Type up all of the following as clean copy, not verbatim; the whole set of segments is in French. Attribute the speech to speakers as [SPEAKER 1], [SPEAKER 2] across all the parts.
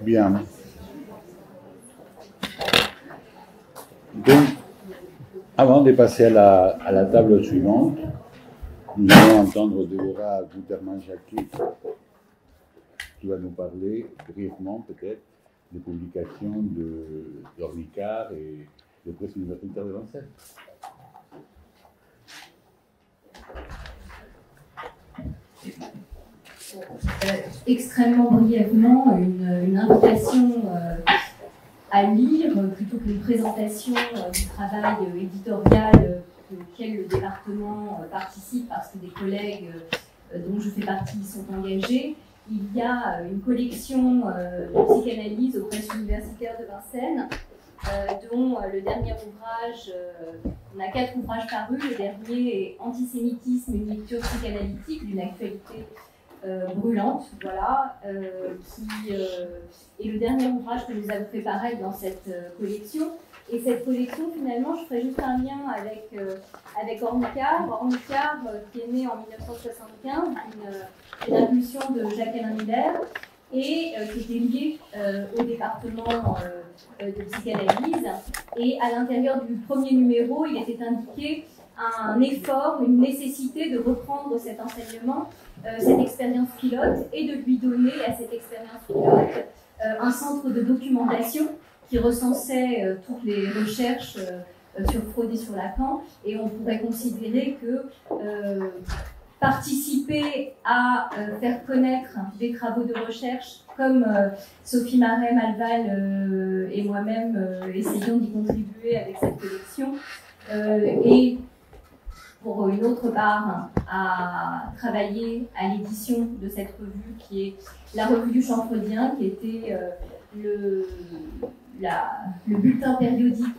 [SPEAKER 1] Bien. Donc, avant de passer à la table suivante, nous allons entendre Déborah Guterman-Jacquet qui va nous parler brièvement peut-être des publications d'Ornicar et de Presse universitaire de Vincennes.
[SPEAKER 2] Extrêmement brièvement, une invitation à lire plutôt qu'une présentation du travail éditorial auquel le département participe parce que des collègues dont je fais partie sont engagés. Il y a une collection de psychanalyse aux presses universitaires de Vincennes, dont le dernier ouvrage, on a 4 ouvrages parus, le dernier est Antisémitisme, une lecture psychanalytique d'une actualité brûlante, voilà, qui est le dernier ouvrage que nous avons fait paraître dans cette collection. Et cette collection, finalement, je ferai juste un lien avec Ornicar. Ornicar, qui est né en 1975, d'une impulsion de Jacques-Alain Miller, et qui était lié au département de psychanalyse. Et à l'intérieur du premier numéro, il était indiqué un effort, une nécessité de reprendre cet enseignement, cette expérience pilote, et de lui donner à cette expérience pilote un centre de documentation qui recensait toutes les recherches sur Freud et sur Lacan, et on pourrait considérer que participer à faire connaître des travaux de recherche comme Sophie Marais-Malval et moi-même essayons d'y contribuer avec cette collection, et pour une autre part à travailler à l'édition de cette revue qui est la revue du champ freudien, qui était le bulletin périodique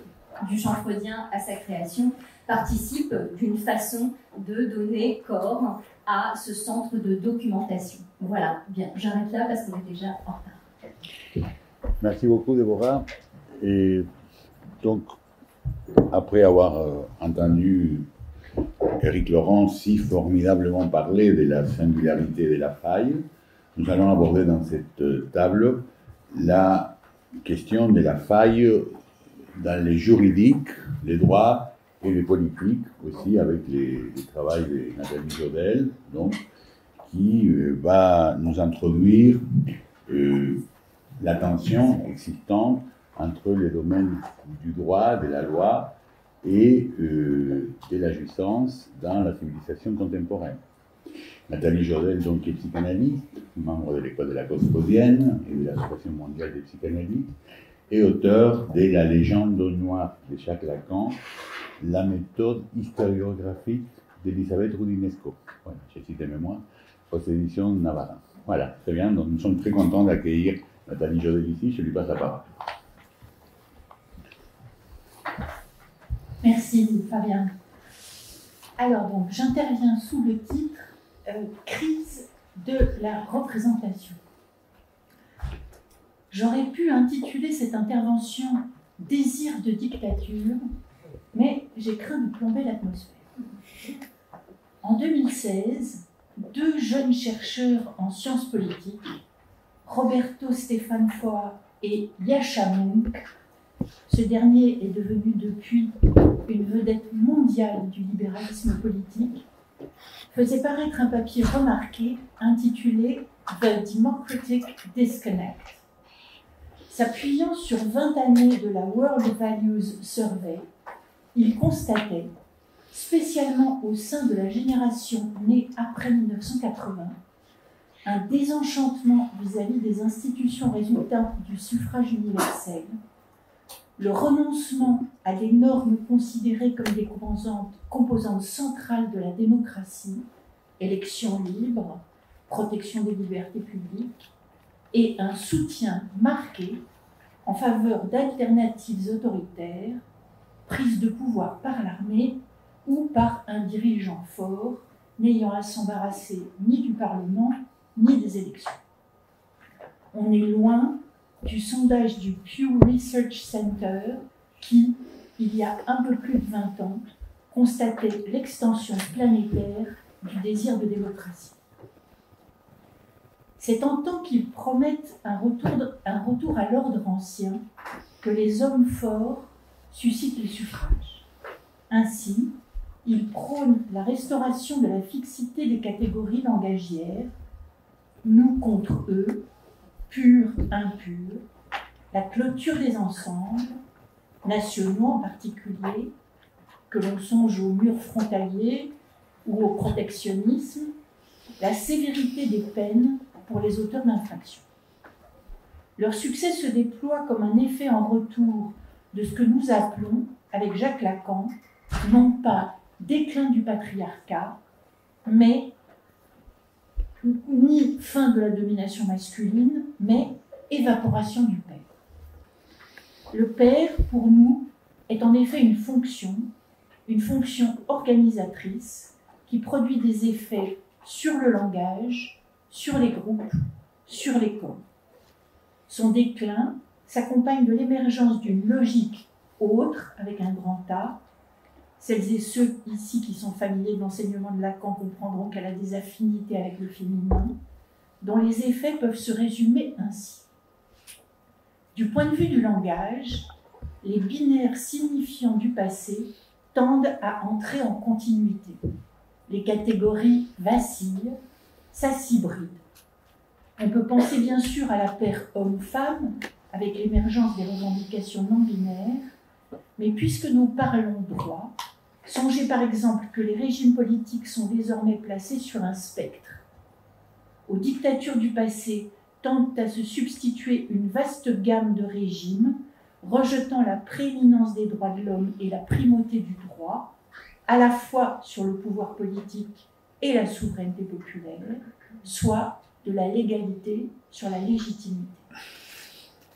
[SPEAKER 2] du champ freudien à sa création, participe d'une façon de donner corps à ce centre de documentation. Voilà, bien, j'arrête là parce qu'on est déjà en retard.
[SPEAKER 1] Merci beaucoup, Déborah. Et donc, après avoir entendu Éric Laurent si formidablement parler de la singularité de la faille, nous allons aborder dans cette table la question de la faille dans les juridiques, les droits et les politiques, aussi avec le travail de Nathalie Jodel, donc, qui va nous introduire la tension existante entre les domaines du droit, de la loi et de la jouissance dans la civilisation contemporaine. Nathalie Jodel, donc, est psychanalyste, membre de l'école de la cause freudienne et de l'Association mondiale des psychanalystes, et auteur de La légende noire de Jacques Lacan, la méthode historiographique d'Elisabeth Roudinesco. Voilà, j'ai cité mémoire, aux éditions Navarra. Voilà, très bien, donc nous sommes très contents d'accueillir Nathalie Jodel ici, je lui passe la parole.
[SPEAKER 3] Merci Fabien. Alors donc, j'interviens sous le titre Crise de la représentation. J'aurais pu intituler cette intervention Désir de dictature, mais j'ai craint de plomber l'atmosphère. En 2016, 2 jeunes chercheurs en sciences politiques, Roberto Stéphane Foy et Yascha Mounk, ce dernier est devenu depuis une vedette mondiale du libéralisme politique, faisait paraître un papier remarqué intitulé The Democratic Disconnect. S'appuyant sur 20 années de la World Values Survey, il constatait, spécialement au sein de la génération née après 1980, un désenchantement vis-à-vis des institutions résultant du suffrage universel, le renoncement à des normes considérées comme des composantes centrales de la démocratie, élections libres, protection des libertés publiques, et un soutien marqué en faveur d'alternatives autoritaires, prises de pouvoir par l'armée ou par un dirigeant fort, n'ayant à s'embarrasser ni du Parlement ni des élections. On est loin du sondage du Pew Research Center qui, il y a un peu plus de 20 ans, constatait l'extension planétaire du désir de démocratie. C'est en tant qu'ils promettent un retour à l'ordre ancien que les hommes forts suscitent le suffrage. Ainsi, ils prônent la restauration de la fixité des catégories langagières, nous contre eux, purs, impurs, la clôture des ensembles, nationaux en particulier, que l'on songe aux murs frontaliers ou au protectionnisme, la sévérité des peines pour les auteurs d'infractions. Leur succès se déploie comme un effet en retour de ce que nous appelons, avec Jacques Lacan, non pas déclin du patriarcat, mais ni fin de la domination masculine, mais évaporation du père. Le père, pour nous, est en effet une fonction organisatrice qui produit des effets sur le langage, sur les groupes, sur les corps. Son déclin s'accompagne de l'émergence d'une logique autre, avec un grand A. Celles et ceux ici qui sont familiers de l'enseignement de Lacan comprendront qu'elle a des affinités avec le féminin, dont les effets peuvent se résumer ainsi. Du point de vue du langage, les binaires signifiants du passé tendent à entrer en continuité. Les catégories vacillent, s'hybrident. On peut penser bien sûr à la paire homme-femme, avec l'émergence des revendications non binaires, mais puisque nous parlons droit, songez par exemple que les régimes politiques sont désormais placés sur un spectre. Aux dictatures du passé tendent à se substituer une vaste gamme de régimes, rejetant la prééminence des droits de l'homme et la primauté du droit, à la fois sur le pouvoir politique et la souveraineté populaire, soit de la légalité sur la légitimité.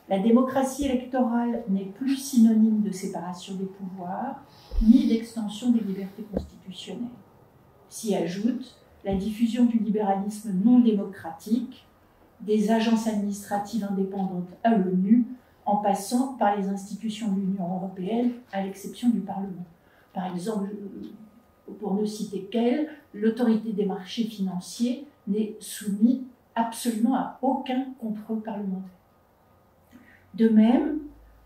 [SPEAKER 3] La démocratie électorale n'est plus synonyme de séparation des pouvoirs, ni d'extension des libertés constitutionnelles. S'y ajoute la diffusion du libéralisme non démocratique, des agences administratives indépendantes à l'ONU, en passant par les institutions de l'Union européenne, à l'exception du Parlement. Par exemple, pour ne citer qu'elle, l'autorité des marchés financiers n'est soumise absolument à aucun contrôle parlementaire. De même,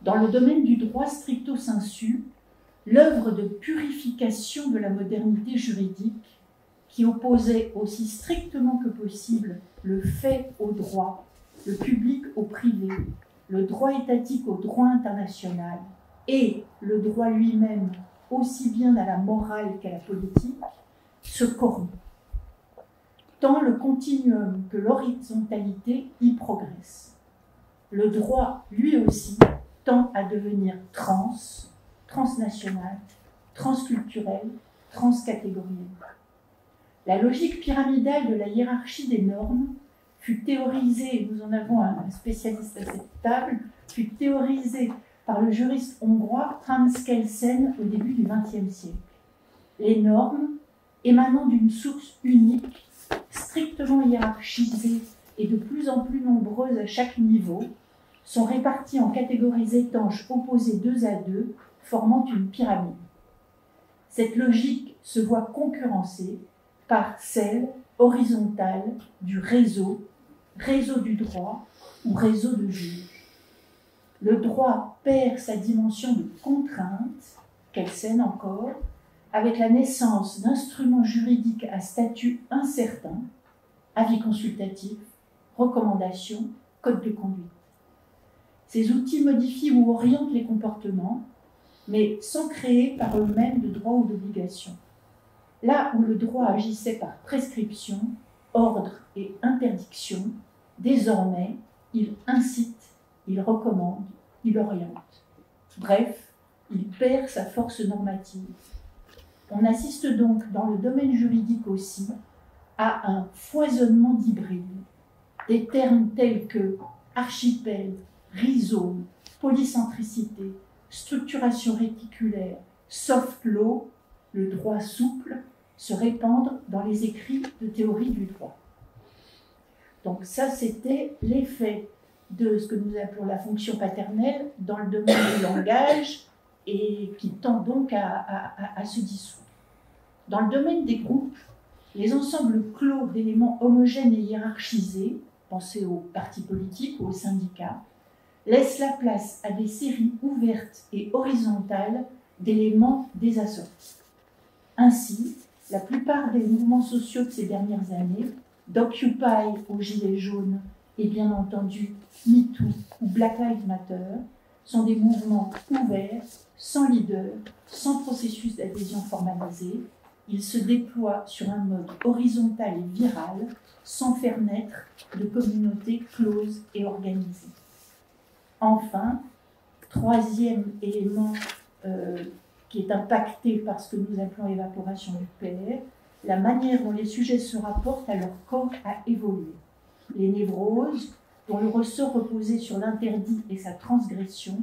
[SPEAKER 3] dans le domaine du droit stricto sensu, l'œuvre de purification de la modernité juridique, qui opposait aussi strictement que possible le fait au droit, le public au privé, le droit étatique au droit international et le droit lui-même aussi bien à la morale qu'à la politique, se corrompt. Tant le continuum que l'horizontalité y progresse. Le droit, lui aussi, tend à devenir transnational, transculturel, transcatégoriel. La logique pyramidale de la hiérarchie des normes fut théorisée, et nous en avons un spécialiste à cette table, fut théorisée par le juriste hongrois Hans Kelsen au début du XXe siècle. Les normes, émanant d'une source unique, strictement hiérarchisée et de plus en plus nombreuses à chaque niveau, sont réparties en catégories étanches opposées deux à deux, formant une pyramide. Cette logique se voit concurrencée par celle horizontale du réseau du droit ou réseau de juges. Le droit perd sa dimension de contrainte, Kelsen encore, avec la naissance d'instruments juridiques à statut incertain, avis consultatifs, recommandations, code de conduite. Ces outils modifient ou orientent les comportements, mais sans créer par eux-mêmes de droits ou d'obligations. Là où le droit agissait par prescription, ordre et interdiction, désormais, il incite, il recommande, il oriente. Bref, il perd sa force normative. On assiste donc, dans le domaine juridique aussi, à un foisonnement d'hybrides. Des termes tels que archipel, rhizome, polycentricité, structuration réticulaire, soft law, le droit souple, se répandent dans les écrits de théorie du droit. Donc ça, c'était l'effet de ce que nous appelons la fonction paternelle dans le domaine du langage et qui tend donc à se dissoudre. Dans le domaine des groupes, les ensembles clos d'éléments homogènes et hiérarchisés, pensez aux partis politiques ou aux syndicats, laisse la place à des séries ouvertes et horizontales d'éléments désassortis. Ainsi, la plupart des mouvements sociaux de ces dernières années, d'Occupy aux Gilets jaunes et bien entendu MeToo ou Black Lives Matter, sont des mouvements ouverts, sans leader, sans processus d'adhésion formalisé. Ils se déploient sur un mode horizontal et viral, sans faire naître de communautés closes et organisées. Enfin, troisième élément qui est impacté par ce que nous appelons évaporation du père, la manière dont les sujets se rapportent à leur corps a évolué. Les névroses, dont le ressort reposait sur l'interdit et sa transgression,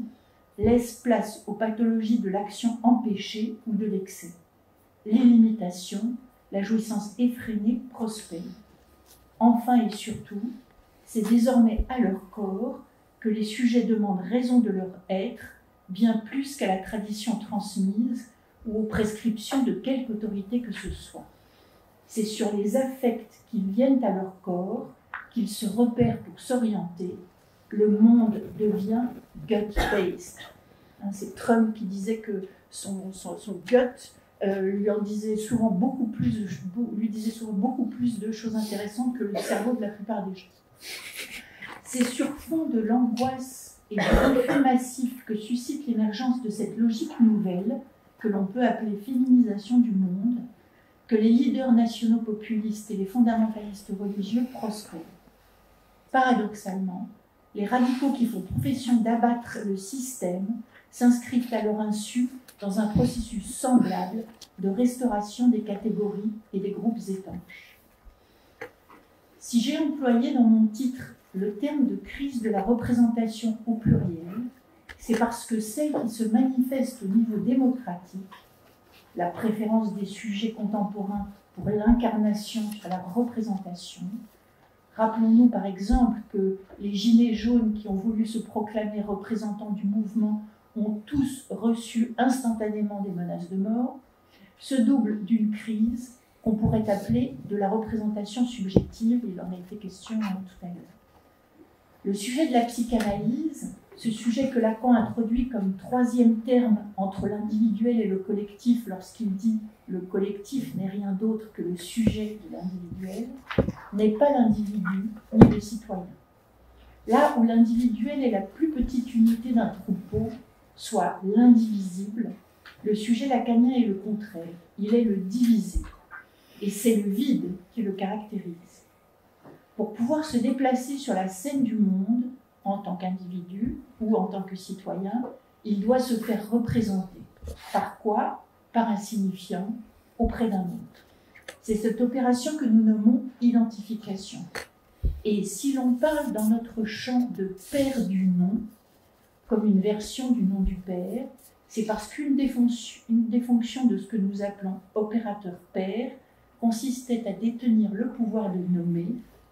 [SPEAKER 3] laissent place aux pathologies de l'action empêchée ou de l'excès. L'ilimitation, la jouissance effrénée prospère. Enfin et surtout, c'est désormais à leur corps que les sujets demandent raison de leur être, bien plus qu'à la tradition transmise ou aux prescriptions de quelque autorité que ce soit. C'est sur les affects qui viennent à leur corps qu'ils se repèrent pour s'orienter. Le monde devient gut-based. C'est Trump qui disait que son gut lui disait souvent beaucoup plus de choses intéressantes que le cerveau de la plupart des gens. C'est sur fond de l'angoisse et du refus massif que suscite l'émergence de cette logique nouvelle, que l'on peut appeler féminisation du monde, que les leaders nationaux populistes et les fondamentalistes religieux prospèrent. Paradoxalement, les radicaux qui font profession d'abattre le système s'inscrivent à leur insu dans un processus semblable de restauration des catégories et des groupes étanches. Si j'ai employé dans mon titre le terme de crise de la représentation au pluriel, c'est parce que celle qui se manifeste au niveau démocratique, la préférence des sujets contemporains pour l'incarnation à la représentation. Rappelons-nous par exemple que les Gilets jaunes qui ont voulu se proclamer représentants du mouvement ont tous reçu instantanément des menaces de mort, se double d'une crise qu'on pourrait appeler de la représentation subjective, il en a été question tout à l'heure. Le sujet de la psychanalyse, ce sujet que Lacan introduit comme troisième terme entre l'individuel et le collectif lorsqu'il dit « le collectif n'est rien d'autre que le sujet de l'individuel », n'est pas l'individu ni le citoyen. Là où l'individuel est la plus petite unité d'un troupeau, soit l'indivisible, le sujet lacanien est le contraire, il est le divisé. Et c'est le vide qui le caractérise. Pour pouvoir se déplacer sur la scène du monde, en tant qu'individu ou en tant que citoyen, il doit se faire représenter. Par quoi? Par un signifiant auprès d'un autre. C'est cette opération que nous nommons identification. Et si l'on parle dans notre champ de père du nom, comme une version du nom du père, c'est parce qu'une des fonctions de ce que nous appelons opérateur père consistait à détenir le pouvoir de nommer,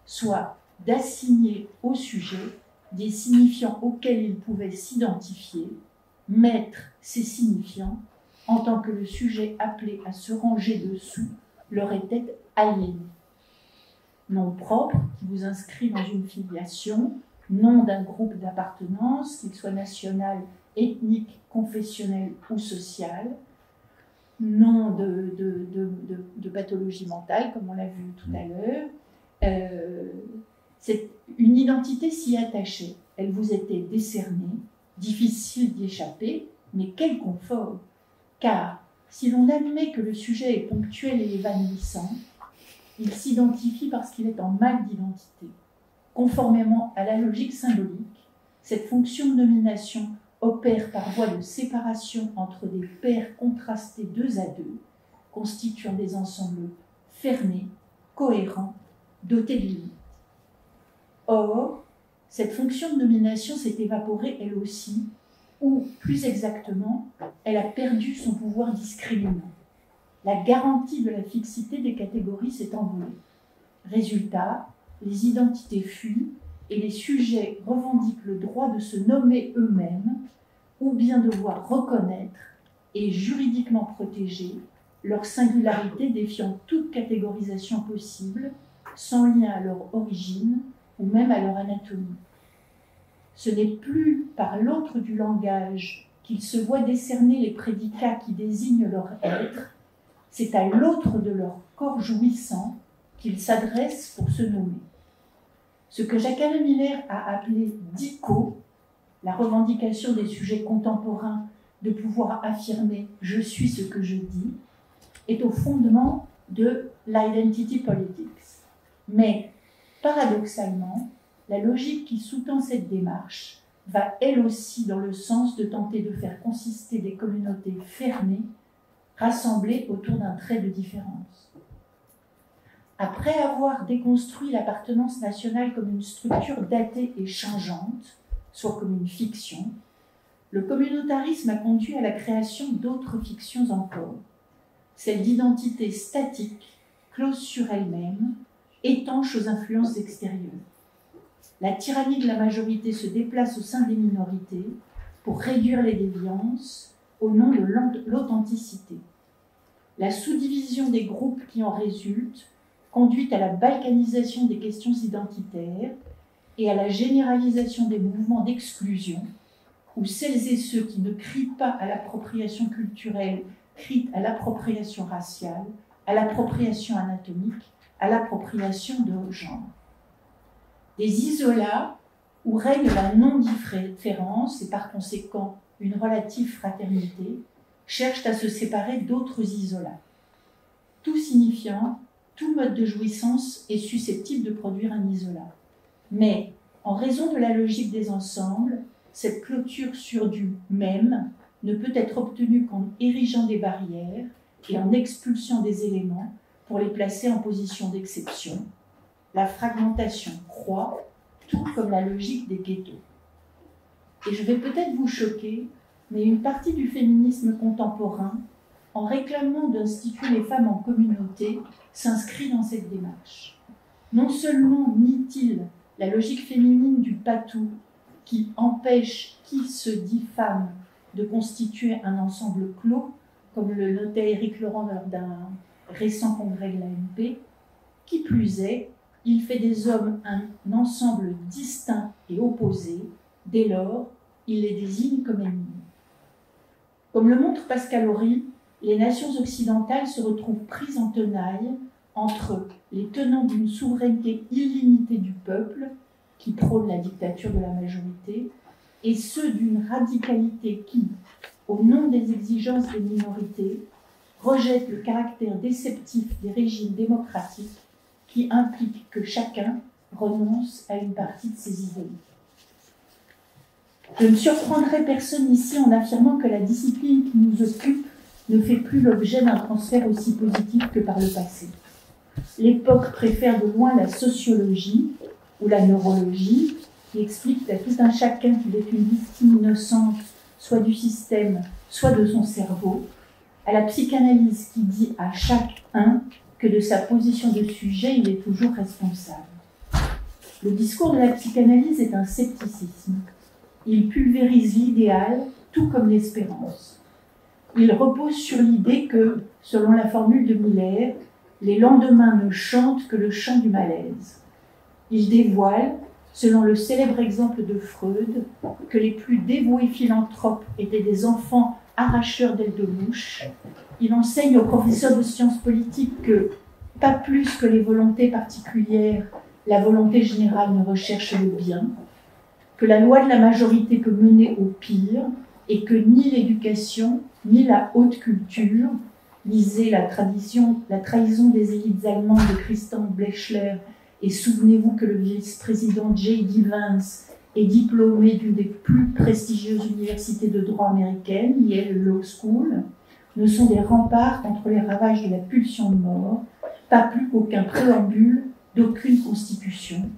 [SPEAKER 3] soit d'assigner au sujet des signifiants auxquels il pouvait s'identifier, mettre ces signifiants en tant que le sujet appelé à se ranger dessous leur était aliéné. Nom propre qui vous inscrit dans une filiation, nom d'un groupe d'appartenance, qu'il soit national, ethnique, confessionnel ou social, nom de pathologie mentale, comme on l'a vu tout à l'heure. Une identité s'y attachait. Elle vous était décernée, difficile d'y échapper, mais quel confort! Car si l'on admet que le sujet est ponctuel et évanouissant, il s'identifie parce qu'il est en mal d'identité. Conformément à la logique symbolique, cette fonction de nomination opère par voie de séparation entre des paires contrastées deux à deux, constituant des ensembles fermés, cohérents, dotés de limites. Or, cette fonction de nomination s'est évaporée elle aussi, ou plus exactement, elle a perdu son pouvoir discriminant. La garantie de la fixité des catégories s'est envolée. Résultat, les identités fuient et les sujets revendiquent le droit de se nommer eux-mêmes ou bien de voir reconnaître et juridiquement protéger leur singularité défiant toute catégorisation possible, sans lien à leur origine ou même à leur anatomie. Ce n'est plus par l'autre du langage qu'ils se voient décerner les prédicats qui désignent leur être, c'est à l'autre de leur corps jouissant qu'ils s'adressent pour se nommer. Ce que Jacques-Alain Miller a appelé dico, la revendication des sujets contemporains de pouvoir affirmer « je suis ce que je dis », est au fondement de l'identity politics. Mais, paradoxalement, la logique qui sous-tend cette démarche va elle aussi dans le sens de tenter de faire consister des communautés fermées, rassemblées autour d'un trait de différence. Après avoir déconstruit l'appartenance nationale comme une structure datée et changeante, soit comme une fiction, le communautarisme a conduit à la création d'autres fictions encore, celle d'identité statique, close sur elle-même, étanche aux influences extérieures. La tyrannie de la majorité se déplace au sein des minorités pour réduire les déviances au nom de l'authenticité. La sous-division des groupes qui en résulte conduit à la balkanisation des questions identitaires et à la généralisation des mouvements d'exclusion, où celles et ceux qui ne crient pas à l'appropriation culturelle crient à l'appropriation raciale, à l'appropriation anatomique, à l'appropriation de genre. Des isolats où règne la non-différence et par conséquent une relative fraternité cherchent à se séparer d'autres isolats. Tout signifiant, tout mode de jouissance est susceptible de produire un isolat. Mais, en raison de la logique des ensembles, cette clôture sur du même ne peut être obtenue qu'en érigeant des barrières et en expulsant des éléments pour les placer en position d'exception. La fragmentation croît, tout comme la logique des ghettos. Et je vais peut-être vous choquer, mais une partie du féminisme contemporain, en réclamant d'instituer les femmes en communauté, s'inscrit dans cette démarche. Non seulement nie-t-il la logique féminine du patou qui empêche qui se dit femme de constituer un ensemble clos, comme le notait Éric Laurent lors d'un récent congrès de l'AMP, qui plus est, il fait des hommes un ensemble distinct et opposé, dès lors, il les désigne comme ennemis. Comme le montre Pascal Horry, les nations occidentales se retrouvent prises en tenaille entre les tenants d'une souveraineté illimitée du peuple, qui prône la dictature de la majorité, et ceux d'une radicalité qui, au nom des exigences des minorités, rejette le caractère déceptif des régimes démocratiques qui impliquent que chacun renonce à une partie de ses idées. Je ne surprendrai personne ici en affirmant que la discipline qui nous occupe ne fait plus l'objet d'un transfert aussi positif que par le passé. L'époque préfère de loin la sociologie ou la neurologie, qui explique à tout un chacun qu'il est une victime innocente, soit du système, soit de son cerveau, à la psychanalyse qui dit à chacun que de sa position de sujet, il est toujours responsable. Le discours de la psychanalyse est un scepticisme. Il pulvérise l'idéal, tout comme l'espérance. Il repose sur l'idée que, selon la formule de Miller, les lendemains ne chantent que le chant du malaise. Il dévoile, selon le célèbre exemple de Freud, que les plus dévoués philanthropes étaient des enfants arracheurs d'ailes de mouche. Il enseigne aux professeurs de sciences politiques que, pas plus que les volontés particulières, la volonté générale ne recherche le bien, que la loi de la majorité peut mener au pire, et que ni l'éducation, ni la haute culture, lisez la trahison des élites allemandes de Christian Blechler, et souvenez-vous que le vice-président J.D. Vance est diplômé d'une des plus prestigieuses universités de droit américaines, Yale Law School, ne sont des remparts contre les ravages de la pulsion de mort, pas plus qu'aucun préambule d'aucune constitution,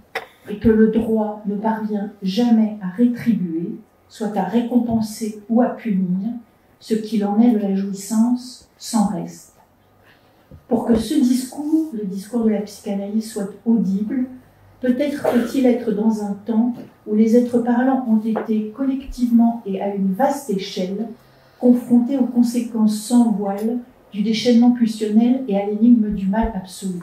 [SPEAKER 3] et que le droit ne parvient jamais à rétribuer, soit à récompenser ou à punir, ce qu'il en est de la jouissance sans reste. Pour que ce discours, le discours de la psychanalyse, soit audible, peut-être faut-il être dans un temps où les êtres parlants ont été collectivement et à une vaste échelle confrontés aux conséquences sans voile du déchaînement pulsionnel et à l'énigme du mal absolu.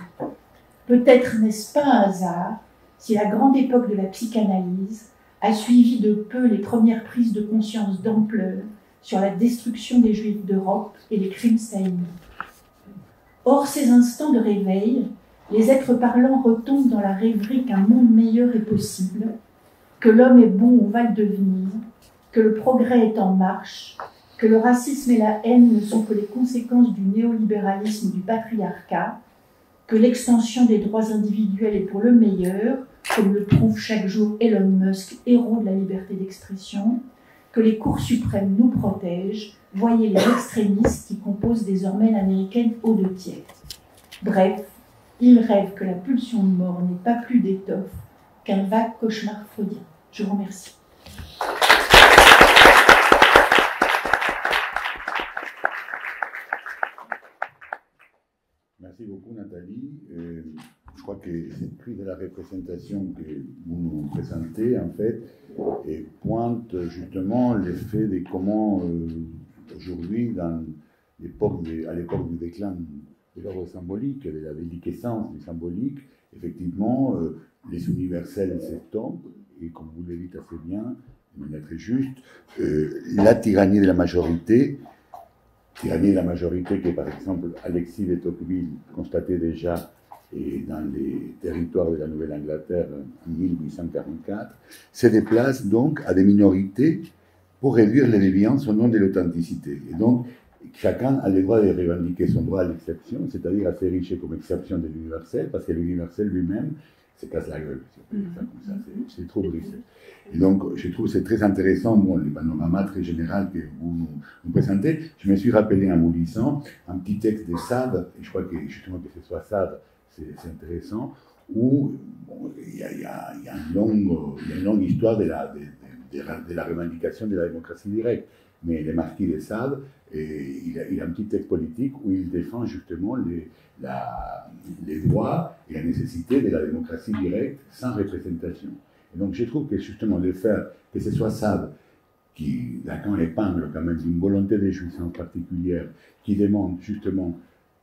[SPEAKER 3] Peut-être n'est-ce pas un hasard si la grande époque de la psychanalyse a suivi de peu les premières prises de conscience d'ampleur sur la destruction des Juifs d'Europe et les crimes stalinistes. Hors ces instants de réveil, les êtres parlants retombent dans la rêverie qu'un monde meilleur est possible, que l'homme est bon ou va le devenir, que le progrès est en marche, que le racisme et la haine ne sont que les conséquences du néolibéralisme ou du patriarcat, que l'extension des droits individuels est pour le meilleur, comme le prouve chaque jour Elon Musk, héros de la liberté d'expression, que les cours suprêmes nous protègent, voyez les extrémistes qui composent désormais l'américaine aux 2 tiers. Bref, ils rêvent que la pulsion de mort n'est pas plus d'étoffe qu'un vague cauchemar freudien. Je vous remercie.
[SPEAKER 1] Merci beaucoup Nathalie. Je crois que cette prise de la représentation que vous nous présentez, en fait, pointe justement l'effet de comment aujourd'hui, à l'époque du déclin de l'ordre symbolique, de la déliquescence du symbolique, effectivement, les universels s'estompent, et comme vous l'avez dit assez bien, de manière très juste, la tyrannie de la majorité que, par exemple, Alexis de Tocqueville constatait déjà dans les territoires de la Nouvelle-Angleterre en 1844, se déplace donc à des minorités pour réduire les déviances au nom de l'authenticité. Et donc, chacun a le droit de revendiquer son droit à l'exception, c'est-à-dire à s'ériger comme exception de l'universel, parce que l'universel lui-même se casse la gueule. C'est trop brisé. Et donc, je trouve que c'est très intéressant, bon, le panorama très général que vous nous présentez. Je me suis rappelé en vous lisant un petit texte de Sade, et je crois que justement que ce soit Sade, c'est intéressant, où bon, il y a une longue histoire de la revendication de la démocratie directe. Mais le marquis de Sade, il a un petit texte politique où il défend justement les droits et la nécessité de la démocratie directe sans représentation. Et donc je trouve que justement le fait que ce soit Sade qui, Lacan épingle quand même une volonté de jouissance particulière, qui demande justement,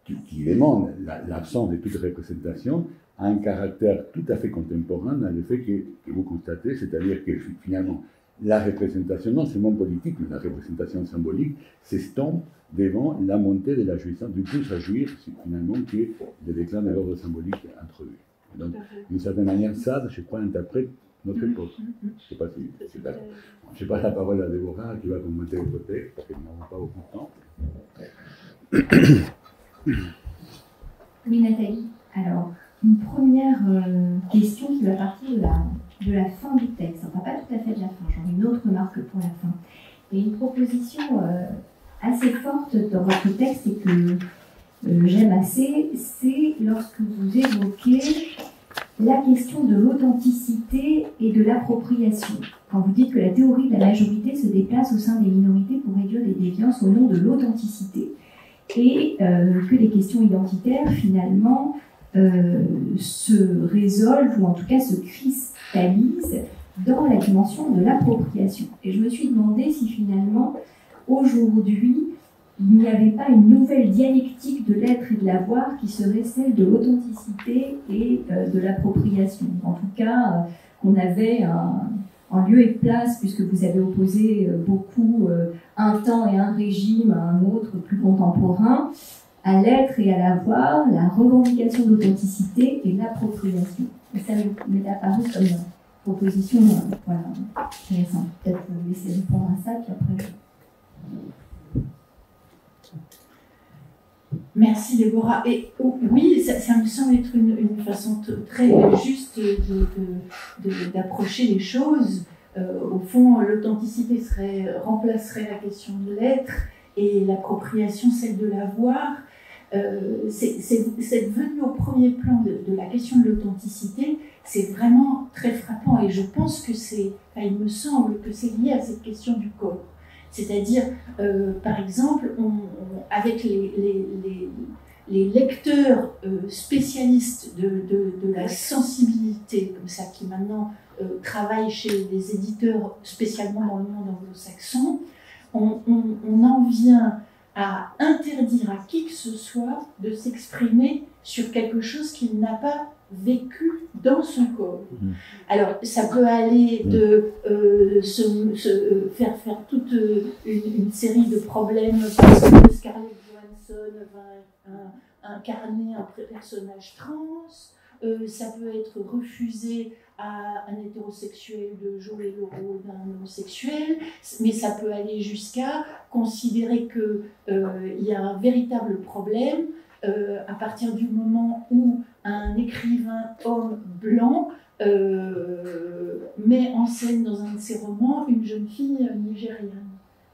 [SPEAKER 1] qui demande l'absence de toute représentation, a un caractère tout à fait contemporain dans le fait que vous constatez, c'est-à-dire que finalement la représentation, non seulement politique, mais la représentation symbolique, s'estompe devant la montée de la jouissance, du plus à jouir finalement que le déclin de l'ordre symbolique introduit. Donc, d'une certaine manière, ça, je crois, interprète notre époque. Je ne sais pas si c'est d'accord. Je passe la parole à Déborah qui va commenter votre texte, parce que nous n'avons pas beaucoup de temps.
[SPEAKER 2] Oui, Nathalie. Alors, une première question qui va partir de la fin du texte. Enfin, pas tout à fait de la fin, j'en ai une autre remarque pour la fin. Et une proposition assez forte dans votre texte et que j'aime assez, c'est lorsque vous évoquez la question de l'authenticité et de l'appropriation. Quand vous dites que la théorie de la majorité se déplace au sein des minorités pour réduire les déviances au nom de l'authenticité et que les questions identitaires, finalement, se résolvent ou en tout cas se cristallisent dans la dimension de l'appropriation. Et je me suis demandé si finalement, aujourd'hui, il n'y avait pas une nouvelle dialectique de l'être et de l'avoir qui serait celle de l'authenticité et de l'appropriation. En tout cas, qu'on avait en lieu et place, puisque vous avez opposé beaucoup un temps et un régime à un autre plus contemporain, à l'être et à l'avoir, la revendication d'authenticité et l'appropriation. Et ça m'est apparu comme une proposition voilà, intéressante. Peut-être vous laisser répondre à ça, puis après...
[SPEAKER 3] Merci Déborah. Et oui, ça me semble être une façon très juste d'approcher les choses. Au fond, l'authenticité remplacerait la question de l'être et l'appropriation celle de l'avoir. Cette venue au premier plan de la question de l'authenticité, c'est vraiment très frappant et je pense que il me semble que c'est lié à cette question du corps. C'est-à-dire, par exemple, avec les lecteurs spécialistes de la sensibilité, comme ça, qui maintenant travaillent chez les éditeurs, spécialement dans le monde anglo-saxon, on en vient à interdire à qui que ce soit de s'exprimer sur quelque chose qu'il n'a pas vécu dans son corps. Alors, ça peut aller de faire toute une série de problèmes parce que Scarlett Johansson va incarner un personnage trans. Ça peut être refusé à un hétérosexuel de jouer le rôle d'un homosexuel, mais ça peut aller jusqu'à considérer qu'il y a un véritable problème à partir du moment où un écrivain homme blanc met en scène dans un de ses romans une jeune fille nigériane.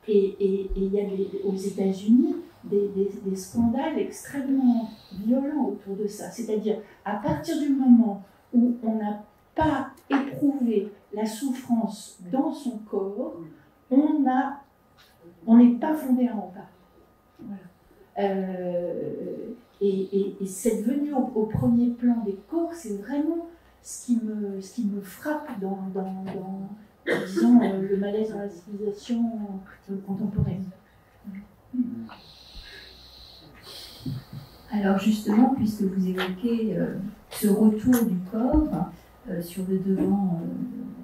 [SPEAKER 3] Et il y a aux États-Unis des scandales extrêmement violents autour de ça. C'est-à-dire, à partir du moment où on n'a pas éprouvé la souffrance dans son corps, on n'est pas fondé à en parler. Voilà. Et cette venue au premier plan des corps, c'est vraiment ce qui me frappe dans disons, le malaise dans la civilisation contemporaine.
[SPEAKER 2] Alors justement, puisque vous évoquez ce retour du corps sur le devant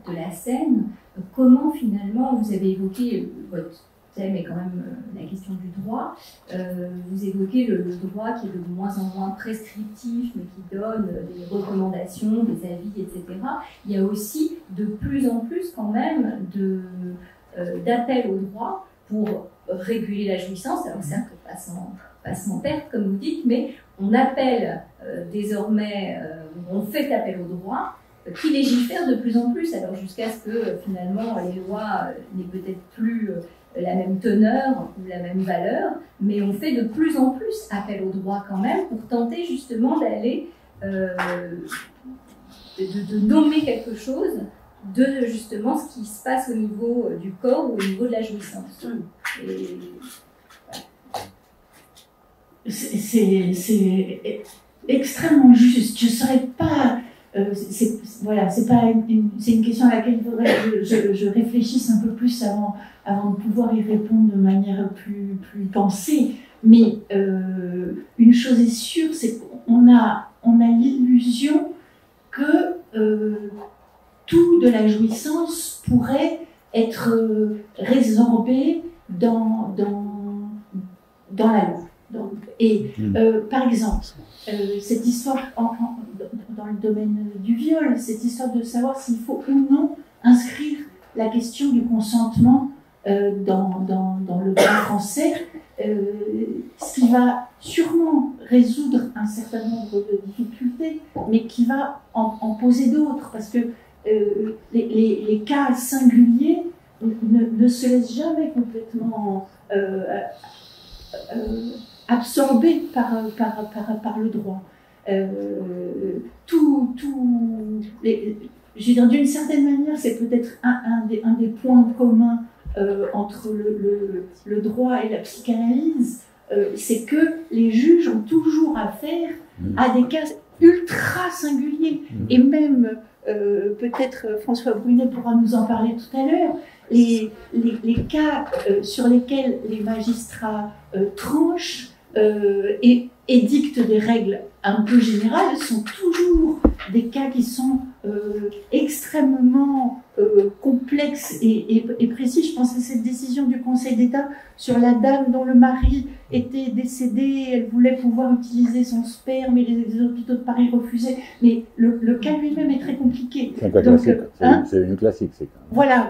[SPEAKER 2] de la scène, comment finalement vous avez évoqué votre thème est quand même la question du droit. Vous évoquez le droit qui est de moins en moins prescriptif, mais qui donne des recommandations, des avis, etc. Il y a aussi de plus en plus quand même d'appels au droit pour réguler la jouissance. Alors certes, pas sans perte, comme vous dites, mais on appelle désormais, on fait appel au droit, qui légifère de plus en plus, alors jusqu'à ce que finalement les lois n'aient peut-être plus la même teneur ou la même valeur, mais on fait de plus en plus appel au droit quand même pour tenter justement d'aller de nommer quelque chose de justement ce qui se passe au niveau du corps ou au niveau de la jouissance. Et,
[SPEAKER 3] c'est extrêmement juste. Je ne saurais pas. C'est une question à laquelle il faudrait que je réfléchisse un peu plus avant de pouvoir y répondre de manière plus pensée. Mais une chose est sûre, c'est qu'on a l'illusion que tout de la jouissance pourrait être résorbé dans la loi. Par exemple, cette histoire dans le domaine du viol, cette histoire de savoir s'il faut ou non inscrire la question du consentement dans le droit français, ce qui va sûrement résoudre un certain nombre de difficultés, mais qui va en poser d'autres, parce que les cas singuliers ne se laissent jamais complètement absorbés par le droit. Je veux dire, d'une certaine manière, c'est peut-être un des points communs entre le droit et la psychanalyse, c'est que les juges ont toujours affaire à des cas ultra singuliers. Et même, peut-être François Brunet pourra nous en parler tout à l'heure, les cas sur lesquels les magistrats tranchent et dictent des règles un peu générales sont toujours des cas qui sont extrêmement complexes et précis. Je pense à cette décision du Conseil d'État sur la dame dont le mari était décédé, elle voulait pouvoir utiliser son sperme, mais les hôpitaux de Paris refusaient. Mais le cas lui-même est très compliqué.
[SPEAKER 1] C'est un cas classique, c'est une classique.
[SPEAKER 3] Voilà.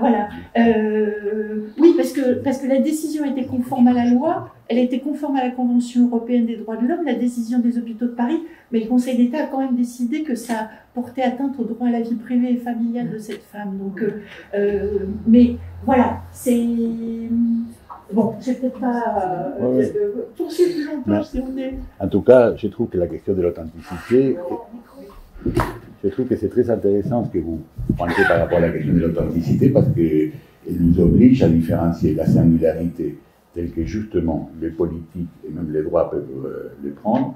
[SPEAKER 3] Oui, parce que la décision était conforme à la loi, elle était conforme à la Convention européenne des droits de l'homme, la décision des hôpitaux de Paris, mais le Conseil d'État a quand même décidé que ça portait atteinte au droit à la vie privée et familiale de cette femme. Donc, mais voilà, c'est... Bon, je ne vais peut-être pas poursuivre plus longtemps si on est...
[SPEAKER 1] En tout cas, je trouve que la question de l'authenticité, je trouve que c'est très intéressant ce que vous pointez par rapport à la question de l'authenticité, parce qu'elle nous oblige à différencier la singularité telle que justement les politiques et même les droits peuvent les prendre,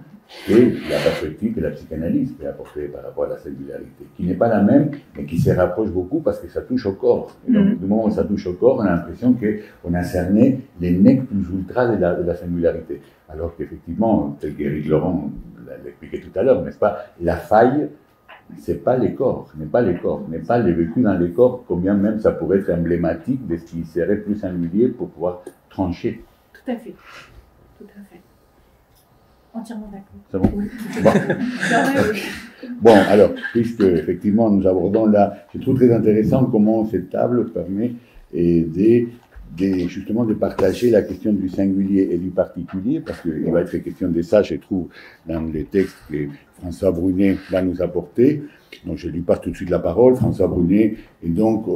[SPEAKER 1] et la perspective que la psychanalyse peut apporter par rapport à la singularité, qui n'est pas la même, mais qui se rapproche beaucoup parce que ça touche au corps. Et donc, du moment où ça touche au corps, on a l'impression qu'on a cerné les mecs plus ultras de la singularité. Alors qu'effectivement, tel qu'Éric Laurent l'a expliqué tout à l'heure, n'est-ce pas, la faille c'est pas les corps, n'est pas les corps, n'est pas les vécus dans les corps, combien même ça pourrait être emblématique de ce qui serait plus singulier pour pouvoir trancher.
[SPEAKER 3] Tout à fait. Tout à fait. Entièrement d'accord.
[SPEAKER 1] C'est bon?
[SPEAKER 3] Oui.
[SPEAKER 1] Bon, alors, puisque effectivement nous abordons là, je trouve très intéressant comment cette table permet justement de partager la question du singulier et du particulier, parce qu'il va être question de ça, je trouve, dans les textes que François Brunet va nous apporter. Donc je lui passe tout de suite la parole. François Brunet est donc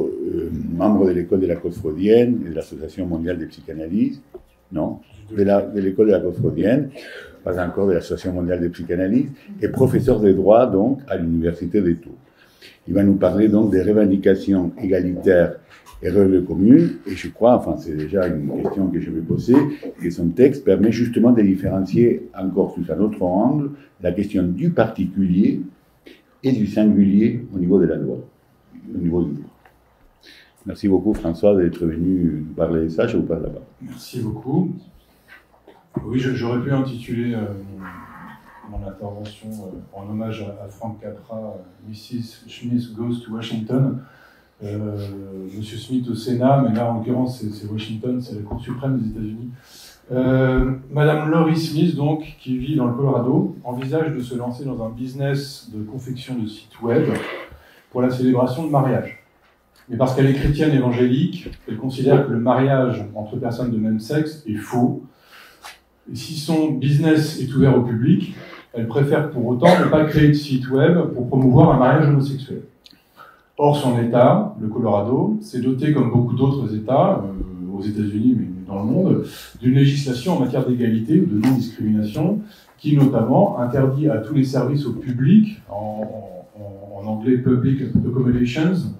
[SPEAKER 1] membre de l'école de la cause freudienne et de l'Association mondiale de psychanalyse, non, de l'école de la cause freudienne, pas encore de l'Association mondiale de psychanalyse, et professeur de droit donc à l'Université de Tours. Il va nous parler donc des revendications égalitaires et règles communes, et je crois, enfin c'est déjà une question que je vais poser, que son texte permet justement de différencier encore sous un autre angle la question du particulier et du singulier au niveau de la loi, au niveau du droit. Merci beaucoup François d'être venu nous parler de ça, je vous passe la parole.
[SPEAKER 4] Merci beaucoup. Oui, j'aurais pu intituler mon intervention en hommage à Frank Capra, Mrs. Smith Goes to Washington. Monsieur Smith au Sénat, mais là en l'occurrence c'est Washington, c'est la Cour suprême des États-Unis. Madame Laurie Smith, donc, qui vit dans le Colorado, envisage de se lancer dans un business de confection de sites web pour la célébration de mariage. Mais parce qu'elle est chrétienne évangélique, elle considère que le mariage entre personnes de même sexe est faux. Et si son business est ouvert au public, elle préfère pour autant ne pas créer de site web pour promouvoir un mariage homosexuel. Or, son État, le Colorado, s'est doté, comme beaucoup d'autres États, aux États-Unis, mais dans le monde, d'une législation en matière d'égalité ou de non-discrimination, qui notamment interdit à tous les services au public, en anglais Public Accommodations,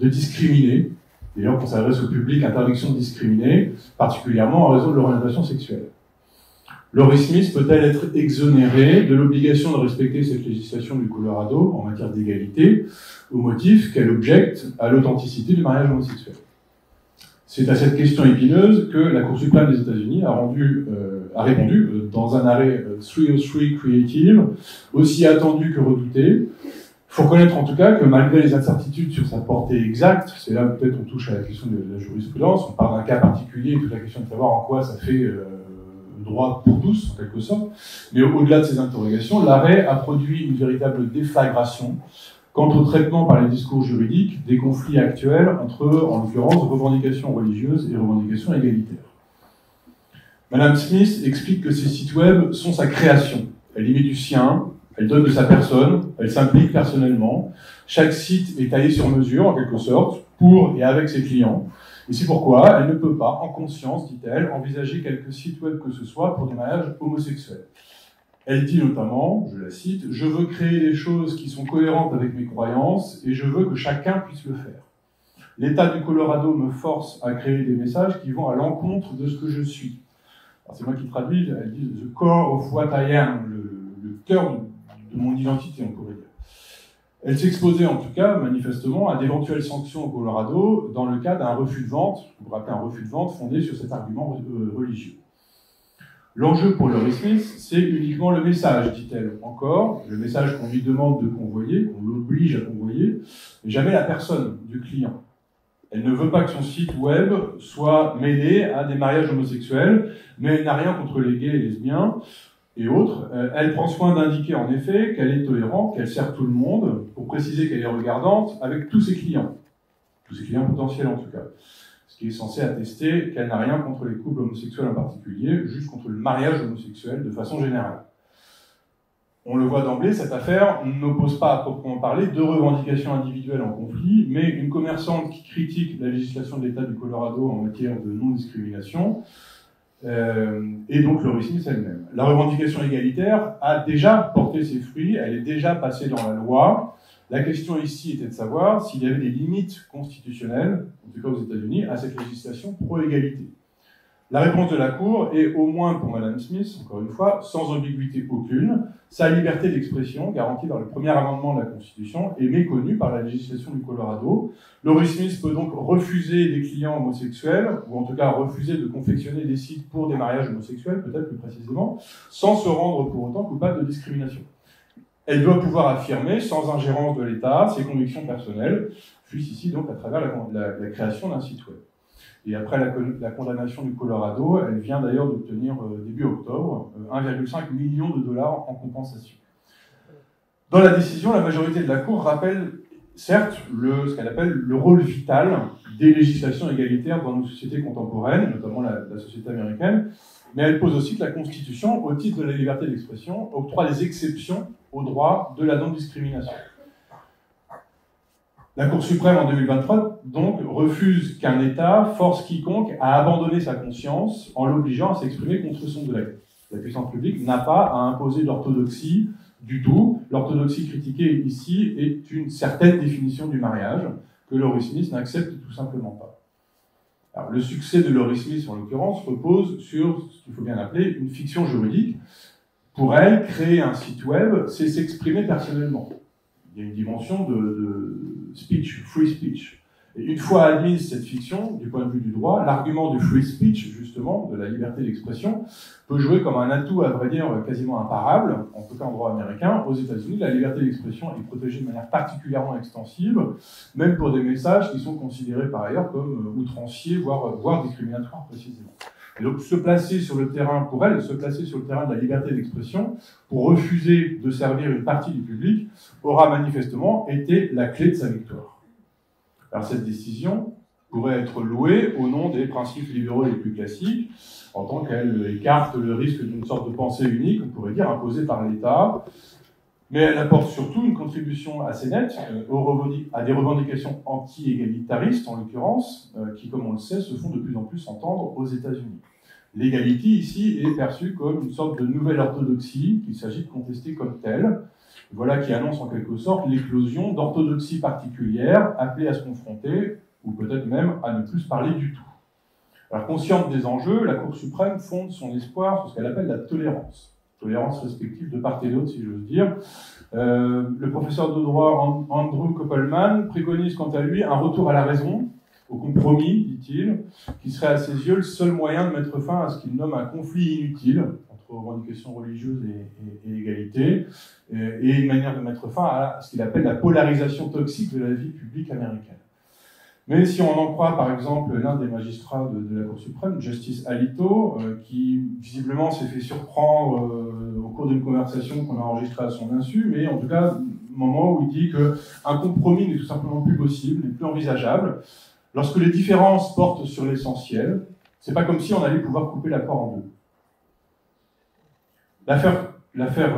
[SPEAKER 4] de discriminer. D'ailleurs, quand ça s'adresse au public, interdiction de discriminer, particulièrement en raison de l'orientation sexuelle. Laurie Smith peut-elle être exonérée de l'obligation de respecter cette législation du Colorado en matière d'égalité, au motif qu'elle objecte à l'authenticité du mariage homosexuel? C'est à cette question épineuse que la Cour suprême des États-Unis a répondu dans un arrêt 303 Creative, aussi attendu que redouté. Il faut reconnaître en tout cas que malgré les incertitudes sur sa portée exacte, c'est là peut-être on touche à la question de la jurisprudence, on parle d'un cas particulier, toute la question de savoir en quoi ça fait droit pour tous, en quelque sorte. Mais au-delà de ces interrogations, l'arrêt a produit une véritable déflagration quant au traitement par les discours juridiques des conflits actuels entre, en l'occurrence, revendications religieuses et revendications égalitaires. Madame Smith explique que ces sites web sont sa création. Elle y met du sien, elle donne de sa personne, elle s'implique personnellement. Chaque site est taillé sur mesure, en quelque sorte, pour et avec ses clients. Et c'est pourquoi elle ne peut pas, en conscience, dit-elle, envisager quelque site web que ce soit pour des mariages homosexuels. Elle dit notamment, je la cite, « Je veux créer des choses qui sont cohérentes avec mes croyances et je veux que chacun puisse le faire. L'État du Colorado me force à créer des messages qui vont à l'encontre de ce que je suis. » Alors c'est moi qui traduis, elle dit « The core of what I am », le cœur de mon identité, on pourrait dire. Elle s'exposait en tout cas, manifestement, à d'éventuelles sanctions au Colorado dans le cas d'un refus de vente, vous vous rappelez un refus de vente fondé sur cet argument religieux. L'enjeu pour Laurie Smith, c'est uniquement le message, dit-elle encore, le message qu'on lui demande de convoyer, qu'on l'oblige à convoyer, mais jamais la personne du client. Elle ne veut pas que son site web soit mêlé à des mariages homosexuels, mais elle n'a rien contre les gays et lesbiens et autres. Elle prend soin d'indiquer en effet qu'elle est tolérante, qu'elle sert tout le monde, pour préciser qu'elle est regardante avec tous ses clients potentiels en tout cas. Ce qui est censé attester qu'elle n'a rien contre les couples homosexuels en particulier, juste contre le mariage homosexuel de façon générale. On le voit d'emblée, cette affaire n'oppose pas à proprement parler deux revendications individuelles en conflit, mais une commerçante qui critique la législation de l'État du Colorado en matière de non-discrimination, et donc Laurie Smith elle-même. La revendication égalitaire a déjà porté ses fruits, elle est déjà passée dans la loi. La question ici était de savoir s'il y avait des limites constitutionnelles, en tout cas aux États-Unis, à cette législation pro-égalité. La réponse de la Cour est, au moins pour Madame Smith, encore une fois, sans ambiguïté aucune, sa liberté d'expression, garantie par le premier amendement de la Constitution, est méconnue par la législation du Colorado. Laurie Smith peut donc refuser des clients homosexuels, ou en tout cas refuser de confectionner des sites pour des mariages homosexuels, peut-être plus précisément, sans se rendre pour autant coupable de discrimination. Elle doit pouvoir affirmer, sans ingérence de l'État, ses convictions personnelles, fût-ce ici donc à travers la création d'un site web. Et après la condamnation du Colorado, elle vient d'ailleurs d'obtenir, début octobre, 1,5 million de dollars en compensation. Dans la décision, la majorité de la Cour rappelle, certes, ce qu'elle appelle le rôle vital des législations égalitaires dans nos sociétés contemporaines, notamment la société américaine, mais elle pose aussi que la Constitution, au titre de la liberté d'expression, octroie des exceptions au droit de la non-discrimination. La Cour suprême, en 2023, donc, refuse qu'un État force quiconque à abandonner sa conscience en l'obligeant à s'exprimer contre son gré. La puissance publique n'a pas à imposer l'orthodoxie du tout. L'orthodoxie critiquée ici est une certaine définition du mariage que Laurie Smith n'accepte tout simplement pas. Alors, le succès de Laurie Smith, en l'occurrence, repose sur ce qu'il faut bien appeler une fiction juridique. Pour elle, créer un site web, c'est s'exprimer personnellement. Il y a une dimension de speech, free speech. Et une fois admise cette fiction, du point de vue du droit, l'argument du free speech, justement, de la liberté d'expression, peut jouer comme un atout, à vrai dire, quasiment imparable, en tout cas en droit américain. Aux États-Unis, la liberté d'expression est protégée de manière particulièrement extensive, même pour des messages qui sont considérés par ailleurs comme outranciers, voire discriminatoires précisément. Et donc se placer sur le terrain, pour elle, se placer sur le terrain de la liberté d'expression, pour refuser de servir une partie du public, aura manifestement été la clé de sa victoire. Alors cette décision pourrait être louée au nom des principes libéraux les plus classiques, en tant qu'elle écarte le risque d'une sorte de pensée unique, on pourrait dire, imposée par l'État, mais elle apporte surtout une contribution assez nette à des revendications anti-égalitaristes, en l'occurrence, qui, comme on le sait, se font de plus en plus entendre aux États-Unis. L'égalité, ici, est perçue comme une sorte de nouvelle orthodoxie qu'il s'agit de contester comme telle. Voilà qui annonce en quelque sorte l'éclosion d'orthodoxies particulières appelées à se confronter, ou peut-être même à ne plus se parler du tout. Alors, consciente des enjeux, la Cour suprême fonde son espoir sur ce qu'elle appelle la tolérance respective de part et d'autre, si j'ose dire. Le professeur de droit Andrew Koppelman préconise quant à lui un retour à la raison, au compromis, dit-il, qui serait à ses yeux le seul moyen de mettre fin à ce qu'il nomme un conflit inutile entre revendications religieuses et égalité, et une manière de mettre fin à ce qu'il appelle la polarisation toxique de la vie publique américaine. Mais si on en croit, par exemple, l'un des magistrats de la Cour suprême, Justice Alito, qui visiblement s'est fait surprendre au cours d'une conversation qu'on a enregistrée à son insu, mais en tout cas, moment où il dit qu'un compromis n'est tout simplement plus possible, n'est plus envisageable. Lorsque les différences portent sur l'essentiel, c'est pas comme si on allait pouvoir couper l'accord en deux. L'affaire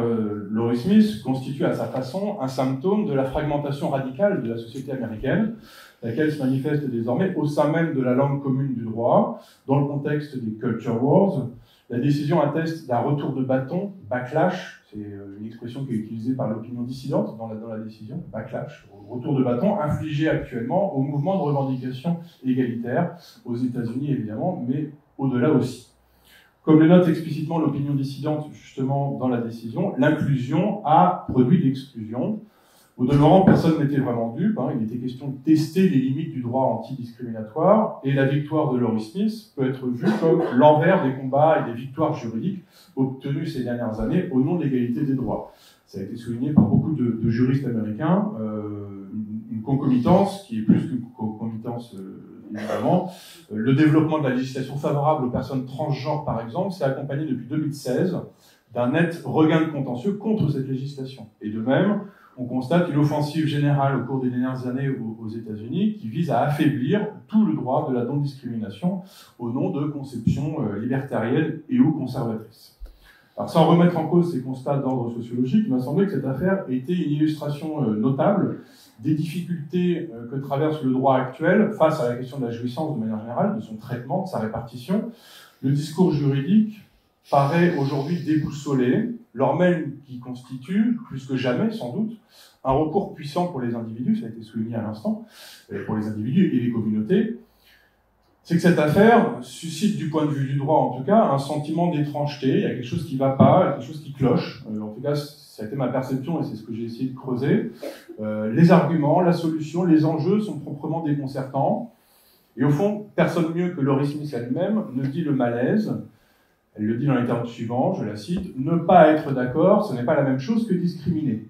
[SPEAKER 4] Laurie Smith constitue à sa façon un symptôme de la fragmentation radicale de la société américaine, laquelle se manifeste désormais au sein même de la langue commune du droit, dans le contexte des culture wars. La décision atteste d'un retour de bâton, backlash, c'est une expression qui est utilisée par l'opinion dissidente dans la décision, backlash, retour de bâton infligé actuellement au mouvement de revendication égalitaire aux États-Unis évidemment, mais au-delà aussi. Comme le note explicitement l'opinion dissidente justement dans la décision, l'inclusion a produit l'exclusion. Au demeurant, personne n'était vraiment dupe, il était question de tester les limites du droit antidiscriminatoire, et la victoire de Laurie Smith peut être vue comme l'envers des combats et des victoires juridiques obtenues ces dernières années au nom de l'égalité des droits. Ça a été souligné par beaucoup de juristes américains, une concomitance qui est plus qu'une concomitance évidemment. Le développement de la législation favorable aux personnes transgenres, par exemple, s'est accompagné depuis 2016 d'un net regain de contentieux contre cette législation. Et de même, on constate une offensive générale au cours des dernières années aux États-Unis qui vise à affaiblir tout le droit de la non-discrimination au nom de conceptions libertariennes et ou conservatrices. Alors, sans remettre en cause ces constats d'ordre sociologique, il m'a semblé que cette affaire était une illustration notable des difficultés que traverse le droit actuel face à la question de la jouissance de manière générale, de son traitement, de sa répartition. Le discours juridique paraît aujourd'hui déboussolé, lors même qui constitue, plus que jamais sans doute, un recours puissant pour les individus, ça a été souligné à l'instant, pour les individus et les communautés, c'est que cette affaire suscite, du point de vue du droit en tout cas, un sentiment d'étrangeté, il y a quelque chose qui ne va pas, il y a quelque chose qui cloche, en tout cas ça a été ma perception et c'est ce que j'ai essayé de creuser. Les arguments, la solution, les enjeux sont proprement déconcertants, et au fond, personne mieux que Laurie Smith elle-même ne dit le malaise. Elle le dit dans les termes suivants, je la cite, « Ne pas être d'accord, ce n'est pas la même chose que discriminer.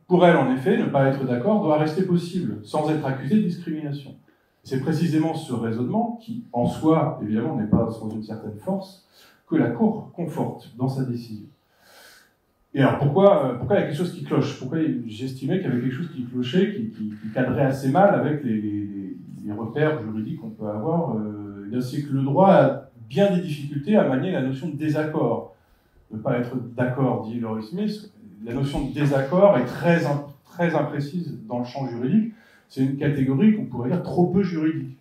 [SPEAKER 4] Pour elle, en effet, ne pas être d'accord doit rester possible, sans être accusé de discrimination. C'est précisément ce raisonnement qui, en soi, évidemment, n'est pas sans une certaine force, que la Cour conforte dans sa décision. Et alors, pourquoi il y a quelque chose qui cloche? Pourquoi j'estimais qu'il y avait quelque chose qui clochait, qui cadrait assez mal avec les repères juridiques qu'on peut avoir? C'est que le droit a bien des difficultés à manier la notion de désaccord. Ne pas être d'accord, dit Laurie Smith, la notion de désaccord est très imprécise dans le champ juridique. C'est une catégorie qu'on pourrait dire trop peu juridique.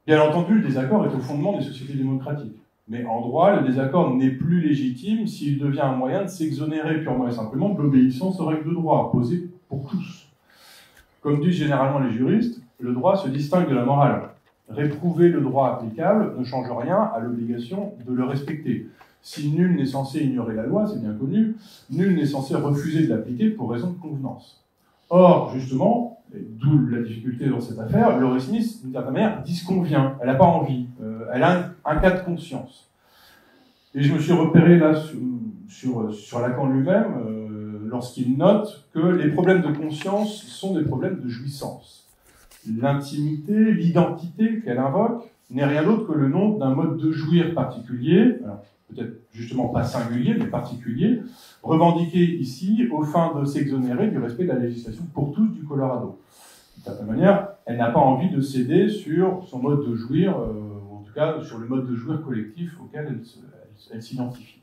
[SPEAKER 4] Bien entendu, le désaccord est au fondement des sociétés démocratiques. Mais en droit, le désaccord n'est plus légitime s'il devient un moyen de s'exonérer purement et simplement de l'obéissance aux règles de droit, posées pour tous. Comme disent généralement les juristes, le droit se distingue de la morale. Réprouver le droit applicable ne change rien à l'obligation de le respecter. Si nul n'est censé ignorer la loi, c'est bien connu, nul n'est censé refuser de l'appliquer pour raison de convenance. Or, justement, d'où la difficulté dans cette affaire, Laurie Smith, d'une certaine manière, disconvient. Elle n'a pas envie. Elle a un cas de conscience. Et je me suis repéré là sur Lacan lui-même, lorsqu'il note que les problèmes de conscience sont des problèmes de jouissance. L'intimité, l'identité qu'elle invoque n'est rien d'autre que le nom d'un mode de jouir particulier, alors peut-être justement pas singulier, mais particulier, revendiqué ici aux fins de s'exonérer du respect de la législation pour tous du Colorado. De certaine manière, elle n'a pas envie de céder sur son mode de jouir, ou en tout cas sur le mode de jouir collectif auquel elle s'identifie.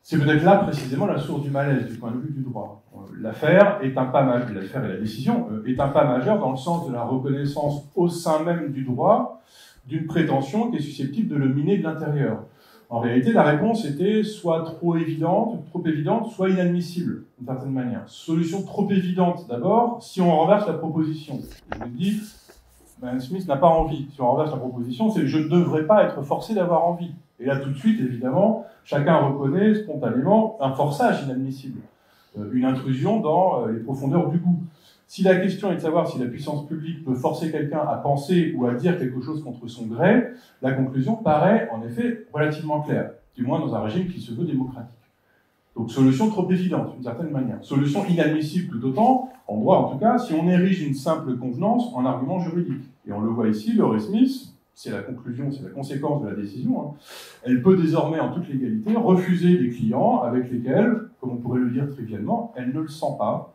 [SPEAKER 4] C'est peut-être là précisément la source du malaise du point de vue du droit. L'affaire et la décision est un pas majeur dans le sens de la reconnaissance au sein même du droit d'une prétention qui est susceptible de le miner de l'intérieur. En réalité, la réponse était soit trop évidente, soit inadmissible, d'une certaine manière. Solution trop évidente, d'abord, si on renverse la proposition. Je me dis, Smith n'a pas envie. Si on renverse la proposition, c'est je ne devrais pas être forcé d'avoir envie. Et là, tout de suite, évidemment, chacun reconnaît spontanément un forçage inadmissible, une intrusion dans les profondeurs du goût. Si la question est de savoir si la puissance publique peut forcer quelqu'un à penser ou à dire quelque chose contre son gré, la conclusion paraît en effet relativement claire, du moins dans un régime qui se veut démocratique. Donc solution trop évidente, d'une certaine manière. Solution inadmissible tout autant, en droit en tout cas, si on érige une simple convenance en argument juridique. Et on le voit ici, Laurie Smith, c'est la conclusion, c'est la conséquence de la décision, elle peut désormais en toute légalité refuser des clients avec lesquels, comme on pourrait le dire trivialement, elle ne le sent pas.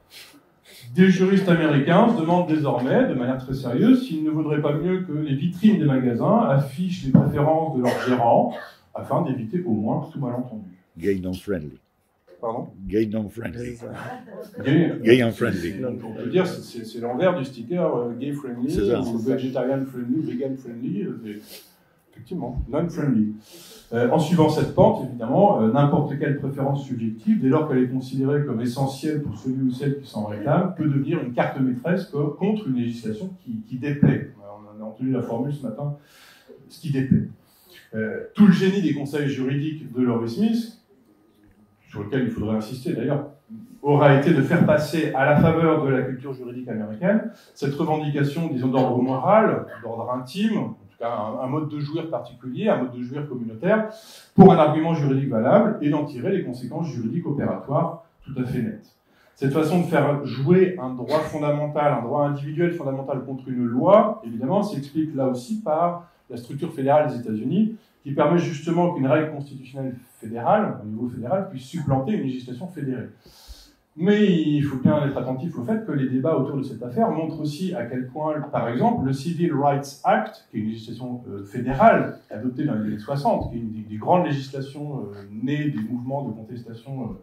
[SPEAKER 4] Des juristes américains se demandent désormais, de manière très sérieuse, s'il ne vaudrait pas mieux que les vitrines des magasins affichent les préférences de leurs gérants, afin d'éviter au moins tout malentendu.
[SPEAKER 1] Gay non-friendly.
[SPEAKER 4] Pardon?
[SPEAKER 1] Gay non-friendly.
[SPEAKER 4] Gay
[SPEAKER 1] unfriendly.
[SPEAKER 4] On peut dire c'est l'envers du sticker gay friendly, ou vegetarian friendly, vegan friendly, effectivement, non-friendly. En suivant cette pente, évidemment, n'importe quelle préférence subjective, dès lors qu'elle est considérée comme essentielle pour celui ou celle qui s'en réclame, peut devenir une carte maîtresse contre une législation qui déplaît. On a entendu la formule ce matin, ce qui déplaît. Tout le génie des conseils juridiques de Laurie Smith, sur lequel il faudrait insister d'ailleurs, aura été de faire passer à la faveur de la culture juridique américaine cette revendication, disons, d'ordre moral, d'ordre intime, en tout cas un mode de jouir particulier, un mode de jouir communautaire, pour un argument juridique valable et d'en tirer les conséquences juridiques opératoires tout à fait nettes. Cette façon de faire jouer un droit fondamental, un droit individuel fondamental contre une loi, évidemment, s'explique là aussi par la structure fédérale des États-Unis, qui permet justement qu'une règle constitutionnelle fédérale, au niveau fédéral, puisse supplanter une législation fédérée. Mais il faut bien être attentif au fait que les débats autour de cette affaire montrent aussi à quel point, par exemple, le Civil Rights Act, qui est une législation fédérale adoptée dans les années 60, qui est une des grandes législations nées des mouvements de contestation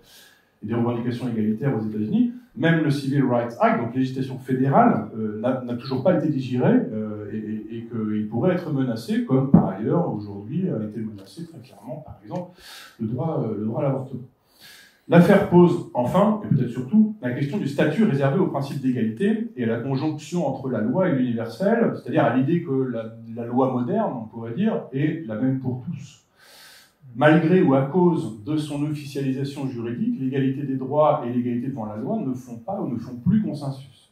[SPEAKER 4] et des revendications égalitaires aux États-Unis, même le Civil Rights Act, donc législation fédérale, n'a toujours pas été digéré et qu'il pourrait être menacé, comme par ailleurs aujourd'hui a été menacé très clairement, par exemple, le droit à l'avortement. L'affaire pose enfin, et peut-être surtout, la question du statut réservé au principe d'égalité et à la conjonction entre la loi et l'universel, c'est-à-dire à l'idée que la loi moderne, on pourrait dire, est la même pour tous. Malgré ou à cause de son officialisation juridique, l'égalité des droits et l'égalité devant la loi ne font pas ou ne font plus consensus.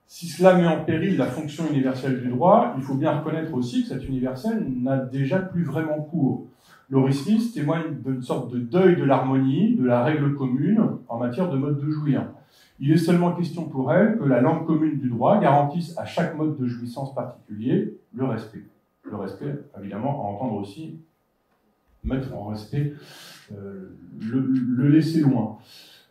[SPEAKER 4] Si cela met en péril la fonction universelle du droit, il faut bien reconnaître aussi que cet universel n'a déjà plus vraiment cours. Laurie Smith témoigne d'une sorte de deuil de l'harmonie, de la règle commune en matière de mode de jouir. Il est seulement question pour elle que la langue commune du droit garantisse à chaque mode de jouissance particulier le respect. Le respect, évidemment, à entendre aussi mettre en respect le laisser loin.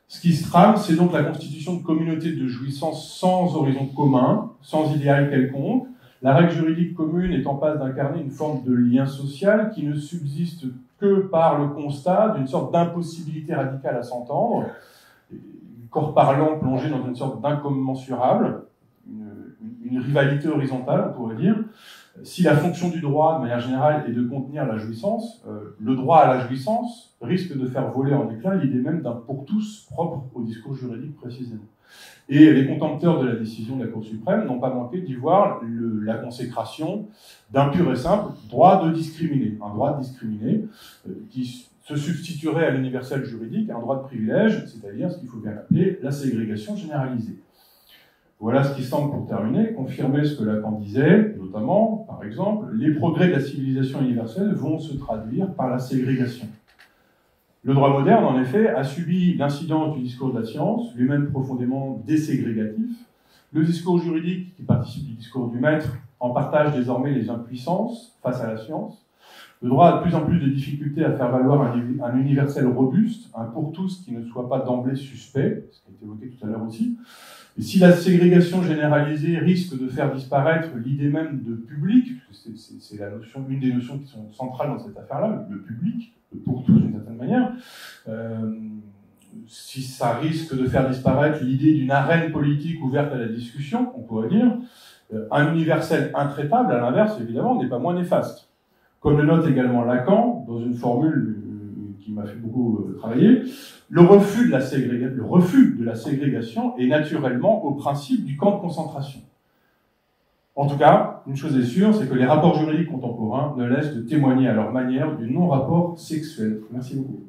[SPEAKER 4] Ce qui se trame, c'est donc la constitution de communautés de jouissance sans horizon commun, sans idéal quelconque. La règle juridique commune est en passe d'incarner une forme de lien social qui ne subsiste que par le constat d'une sorte d'impossibilité radicale à s'entendre, corps parlant plongé dans une sorte d'incommensurable, une rivalité horizontale, on pourrait dire. Si la fonction du droit, de manière générale, est de contenir la jouissance, le droit à la jouissance risque de faire voler en éclats l'idée même d'un pour tous propre au discours juridique précisément. Et les contempteurs de la décision de la Cour suprême n'ont pas manqué d'y voir la consécration d'un pur et simple droit de discriminer. Un droit de discriminer qui se substituerait à l'universel juridique, un droit de privilège, c'est-à-dire ce qu'il faut bien appeler la ségrégation généralisée. Voilà ce qui semble, pour terminer, confirmer ce que Lacan disait, notamment, par exemple, les progrès de la civilisation universelle vont se traduire par la ségrégation. Le droit moderne, en effet, a subi l'incidence du discours de la science, lui-même profondément déségrégatif. Le discours juridique, qui participe du discours du maître, en partage désormais les impuissances face à la science. Le droit a de plus en plus de difficultés à faire valoir un universel robuste, un pour tous qui ne soit pas d'emblée suspect, ce qui a été évoqué tout à l'heure aussi. Et si la ségrégation généralisée risque de faire disparaître l'idée même de public, c'est la notion, une des notions qui sont centrales dans cette affaire-là, le public, le pour tous d'une certaine manière, si ça risque de faire disparaître l'idée d'une arène politique ouverte à la discussion, on pourrait dire, un universel intraitable, à l'inverse, évidemment, n'est pas moins néfaste. Comme le note également Lacan, dans une formule qui m'a fait beaucoup travailler, le refus de la ségrégation est naturellement au principe du camp de concentration. En tout cas, une chose est sûre, c'est que les rapports juridiques contemporains ne laissent de témoigner à leur manière du non-rapport sexuel. Merci beaucoup.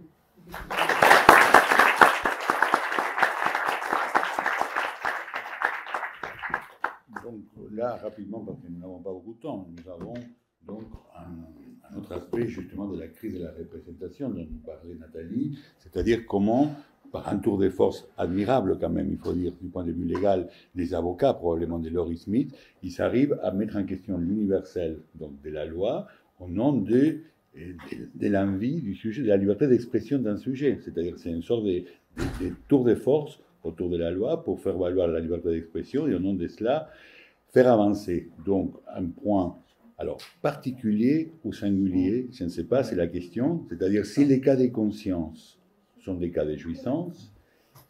[SPEAKER 1] Donc là, rapidement, parce que nous n'avons pas beaucoup de temps, nous avons donc un autre aspect justement de la crise de la représentation dont nous parlait Nathalie, c'est-à-dire comment, par un tour de force admirable quand même, il faut dire, du point de vue légal, des avocats, probablement de Laurie Smith, ils arrivent à mettre en question l'universel donc de la loi au nom de l'envie du sujet, de la liberté d'expression d'un sujet. C'est-à-dire que c'est une sorte de tour de force autour de la loi pour faire valoir la liberté d'expression et au nom de cela, faire avancer. Donc, un point... Alors, particulier ou singulier, je ne sais pas, c'est la question. C'est-à-dire, si les cas de conscience sont des cas de jouissance,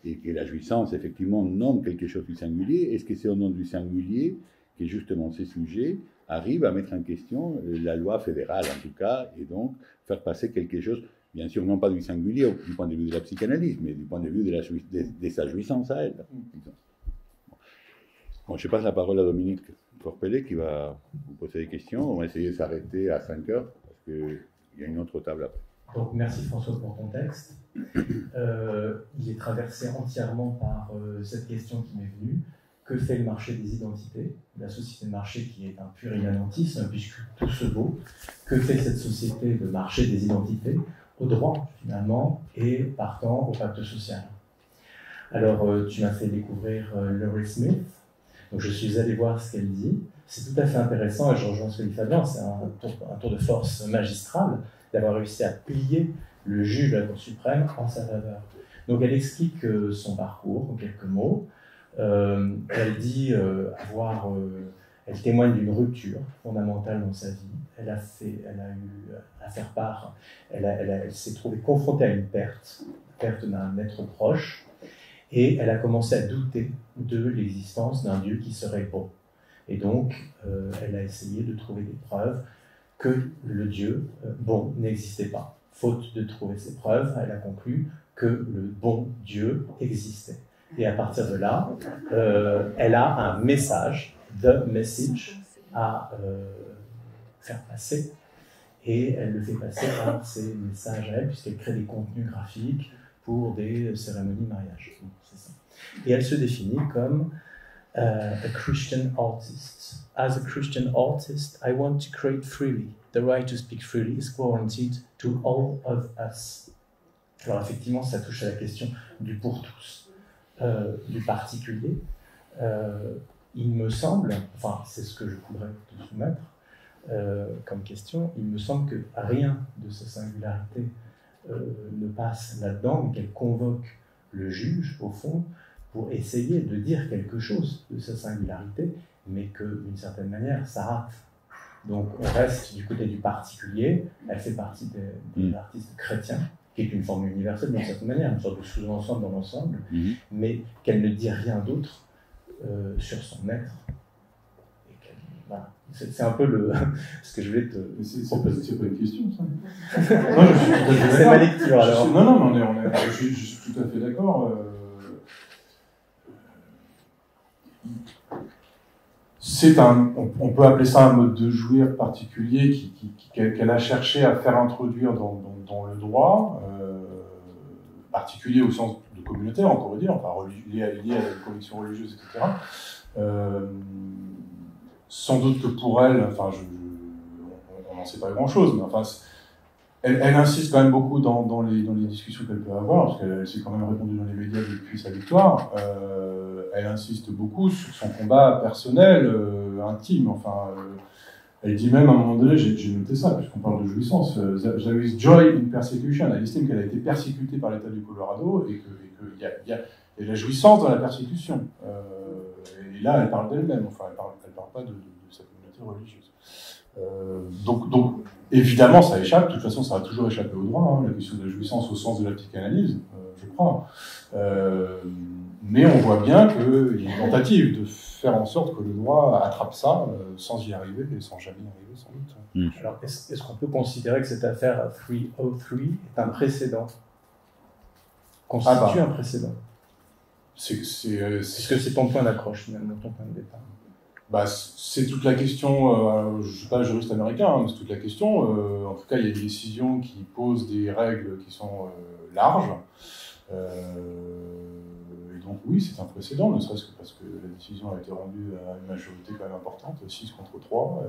[SPEAKER 1] et que la jouissance, effectivement, nomme quelque chose du singulier, est-ce que c'est au nom du singulier que, justement, ces sujets arrivent à mettre en question la loi fédérale, en tout cas, et donc faire passer quelque chose, bien sûr, non pas du singulier du point de vue de la psychanalyse, mais du point de vue de sa jouissance à elle. Bon, je passe la parole à Dominique Corpellet qui va vous poser des questions. On va essayer de s'arrêter à 5 heures parce qu'il y a une autre table après.
[SPEAKER 5] Donc, merci François pour ton texte. Il est traversé entièrement par cette question qui m'est venue. Que fait le marché des identités? La société de marché qui est un pur immanentisme puisque tout se vaut. Que fait cette société de marché des identités? Au droit finalement et partant au pacte social. Alors, tu m'as fait découvrir Laurie Smith. Donc je suis allé voir ce qu'elle dit. C'est tout à fait intéressant, et je rejoins ce que dit Fabien, c'est un tour de force magistral d'avoir réussi à plier le juge de la Cour suprême en sa faveur. Donc elle explique son parcours en quelques mots. Elle dit elle témoigne d'une rupture fondamentale dans sa vie. Elle a eu à faire part, elle s'est trouvée confrontée à une perte d'un être proche. Et elle a commencé à douter de l'existence d'un Dieu qui serait bon. Et donc, elle a essayé de trouver des preuves que le Dieu bon n'existait pas. Faute de trouver ces preuves, elle a conclu que le bon Dieu existait. Et à partir de là, elle a un message, the message, à faire passer. Et elle le fait passer par ses messages à elle, puisqu'elle crée des contenus graphiques pour des cérémonies de mariage. C'est ça. Et elle se définit comme a Christian artist. As a Christian artist, I want to create freely. The right to speak freely is guaranteed to all of us. Alors effectivement, ça touche à la question du pour tous. du particulier, il me semble, enfin c'est ce que je voudrais te soumettre comme question, il me semble que rien de ces singularités ne passe là-dedans, mais qu'elle convoque le juge, au fond, pour essayer de dire quelque chose de sa singularité, mais que, d'une certaine manière, ça rate. Donc on reste du côté du particulier, elle fait partie des artistes chrétiens, qui est une forme universelle d'une certaine manière, une sorte de sous-ensemble dans l'ensemble, mais qu'elle ne dit rien d'autre sur son être. Et voilà. C'est un peu ce que je voulais te proposer.
[SPEAKER 4] C'est pas une question, ça.
[SPEAKER 5] C'est ma lecture, alors.
[SPEAKER 4] Non, je suis tout à fait d'accord. On peut appeler ça un mode de jouir particulier qu'elle a cherché à faire introduire dans le droit, particulier au sens de communautaire, on pourrait dire, enfin lié à la conviction religieuse, etc. Sans doute que pour elle, enfin, on n'en sait pas grand-chose, mais enfin, elle insiste quand même beaucoup dans les discussions qu'elle peut avoir, parce qu'elle s'est quand même répondue dans les médias depuis sa victoire. Elle insiste beaucoup sur son combat personnel, intime. Enfin, elle dit même à un moment donné, j'ai noté ça, puisqu'on parle de jouissance, there is joy in persecution. Elle estime qu'elle a été persécutée par l'État du Colorado et qu'il y a de la jouissance dans la persécution. Et là, elle parle d'elle-même. Enfin, elle parle pas de sa communauté religieuse. Donc, évidemment, ça échappe. De toute façon, ça a toujours échappé au droit, la question de la jouissance au sens de la psychanalyse, je crois. Mais on voit bien qu'il y a une tentative de faire en sorte que le droit attrape ça sans y arriver et sans jamais y arriver, sans doute.
[SPEAKER 5] Alors, est-ce qu'on peut considérer que cette affaire 303 est un précédent? Constitue un précédent? Est-ce que c'est ton point d'accroche, finalement, ton point de départ?
[SPEAKER 4] C'est toute la question, je ne suis pas juriste américain, mais c'est toute la question. En tout cas, il y a des décisions qui posent des règles qui sont larges. Et donc oui, c'est un précédent, ne serait-ce que parce que la décision a été rendue à une majorité quand même importante, 6 contre 3.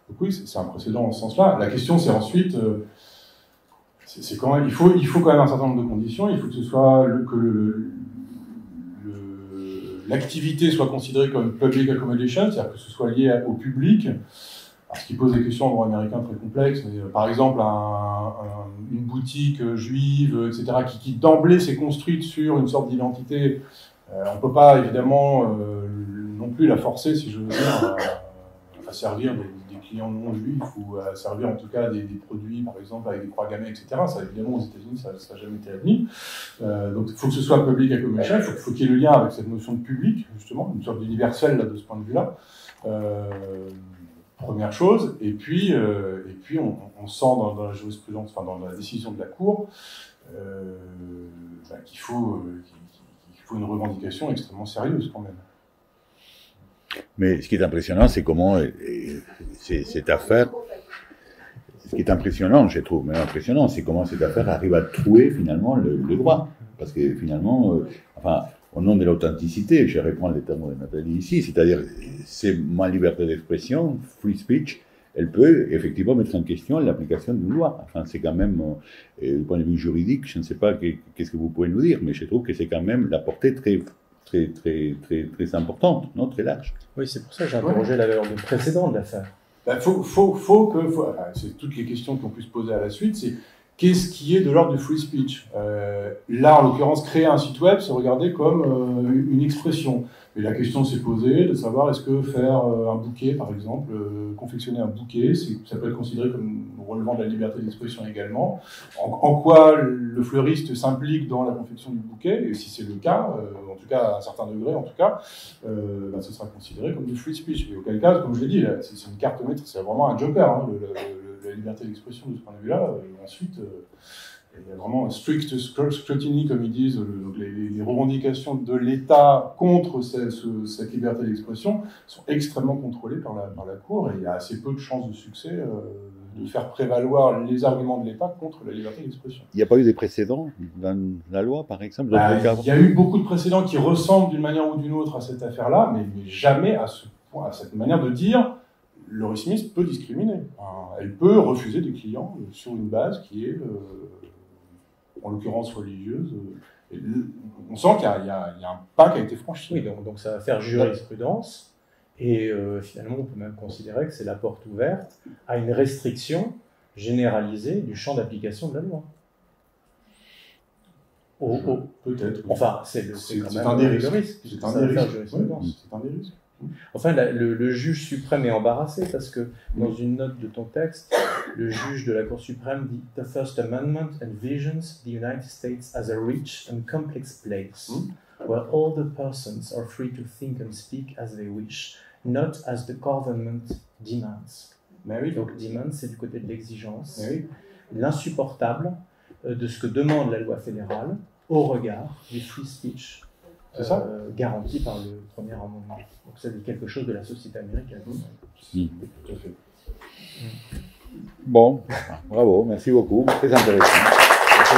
[SPEAKER 4] Donc oui, c'est un précédent dans ce sens-là. La question, c'est ensuite, c'est quand même, il faut quand même un certain nombre de conditions. Il faut que ce soit l'activité soit considérée comme public accommodation, c'est-à-dire que ce soit lié au public, ce qui pose des questions en droit américain très complexes, mais par exemple une boutique juive, etc., qui d'emblée s'est construite sur une sorte d'identité, on ne peut pas évidemment non plus la forcer, si je veux dire, à servir des clients non juifs ou à servir en tout cas des produits, par exemple, avec des croix gammées, etc. Ça, évidemment, aux États-Unis, ça n'a jamais été admis. Donc, il faut que ce soit public accommodation, il faut qu'il y ait le lien avec cette notion de public, justement, une sorte d'universel là, de ce point de vue-là. Première chose, et puis on sent dans la jurisprudence, enfin dans la décision de la Cour, qu'il faut une revendication extrêmement sérieuse quand même.
[SPEAKER 1] Mais ce qui est impressionnant, c'est comment cette affaire, ce qui est impressionnant, je trouve, même impressionnant, c'est comment cette affaire arrive à trouer finalement le droit. Parce que finalement, au nom de l'authenticité, je reprends les termes de Nathalie ici, c'est-à-dire, c'est ma liberté d'expression, free speech, elle peut effectivement mettre en question l'application d'une loi. Enfin, c'est quand même, du point de vue juridique, je ne sais pas qu'est-ce que vous pouvez nous dire, mais je trouve que c'est quand même la portée très importante, non, très large.
[SPEAKER 5] Oui, c'est pour ça que j'ai interrogé la valeur de précédent de l'affaire.
[SPEAKER 4] C'est toutes les questions qu'on puisse poser à la suite, c'est qu'est-ce qui est de l'ordre du free speech? Là, en l'occurrence, créer un site web, c'est regardé comme une expression. Mais la question s'est posée de savoir est-ce que faire un bouquet, par exemple, confectionner un bouquet, ça peut être considéré comme relevant de la liberté d'expression également. En quoi le fleuriste s'implique dans la confection du bouquet, et si c'est le cas, en tout cas à un certain degré, en tout cas, ce sera considéré comme du free speech. Et auquel cas, comme je l'ai dit, c'est une carte maître, c'est vraiment un joker, la liberté d'expression de ce point de vue-là. Ensuite, il y a vraiment un strict scrutiny, comme ils disent, donc les revendications de l'État contre cette liberté d'expression sont extrêmement contrôlées par la Cour, et il y a assez peu de chances de succès de faire prévaloir les arguments de l'État contre la liberté d'expression.
[SPEAKER 1] Il n'y a pas eu des précédents dans la loi, par exemple?
[SPEAKER 4] Il y a eu beaucoup de précédents qui ressemblent d'une manière ou d'une autre à cette affaire-là, mais jamais à ce point, à cette manière de dire Laurie Smith peut discriminer. Elle peut refuser des clients sur une base qui est, en l'occurrence religieuse, On sent qu'il y a un pas qui a été franchi.
[SPEAKER 5] Oui, donc ça va faire jurisprudence, et finalement on peut même considérer que c'est la porte ouverte à une restriction généralisée du champ d'application de la loi.
[SPEAKER 4] Peut-être.
[SPEAKER 5] Enfin, c'est quand même
[SPEAKER 4] un des
[SPEAKER 5] le
[SPEAKER 4] risques.
[SPEAKER 5] risque.
[SPEAKER 4] C'est un des risques. C'est un des risques.
[SPEAKER 5] Enfin, le juge suprême est embarrassé parce que dans une note de ton texte, le juge de la Cour suprême dit « The First Amendment envisions the United States as a rich and complex place where all the persons are free to think and speak as they wish, not as the government demands. » Mais oui, donc demand, c'est du côté de l'exigence, l'insupportable de ce que demande la loi fédérale au regard du free speech garanti par le premier amendement. Donc ça dit quelque chose de la société américaine.
[SPEAKER 1] Si, tout à fait. Bon, bravo, merci beaucoup, très intéressant. Merci,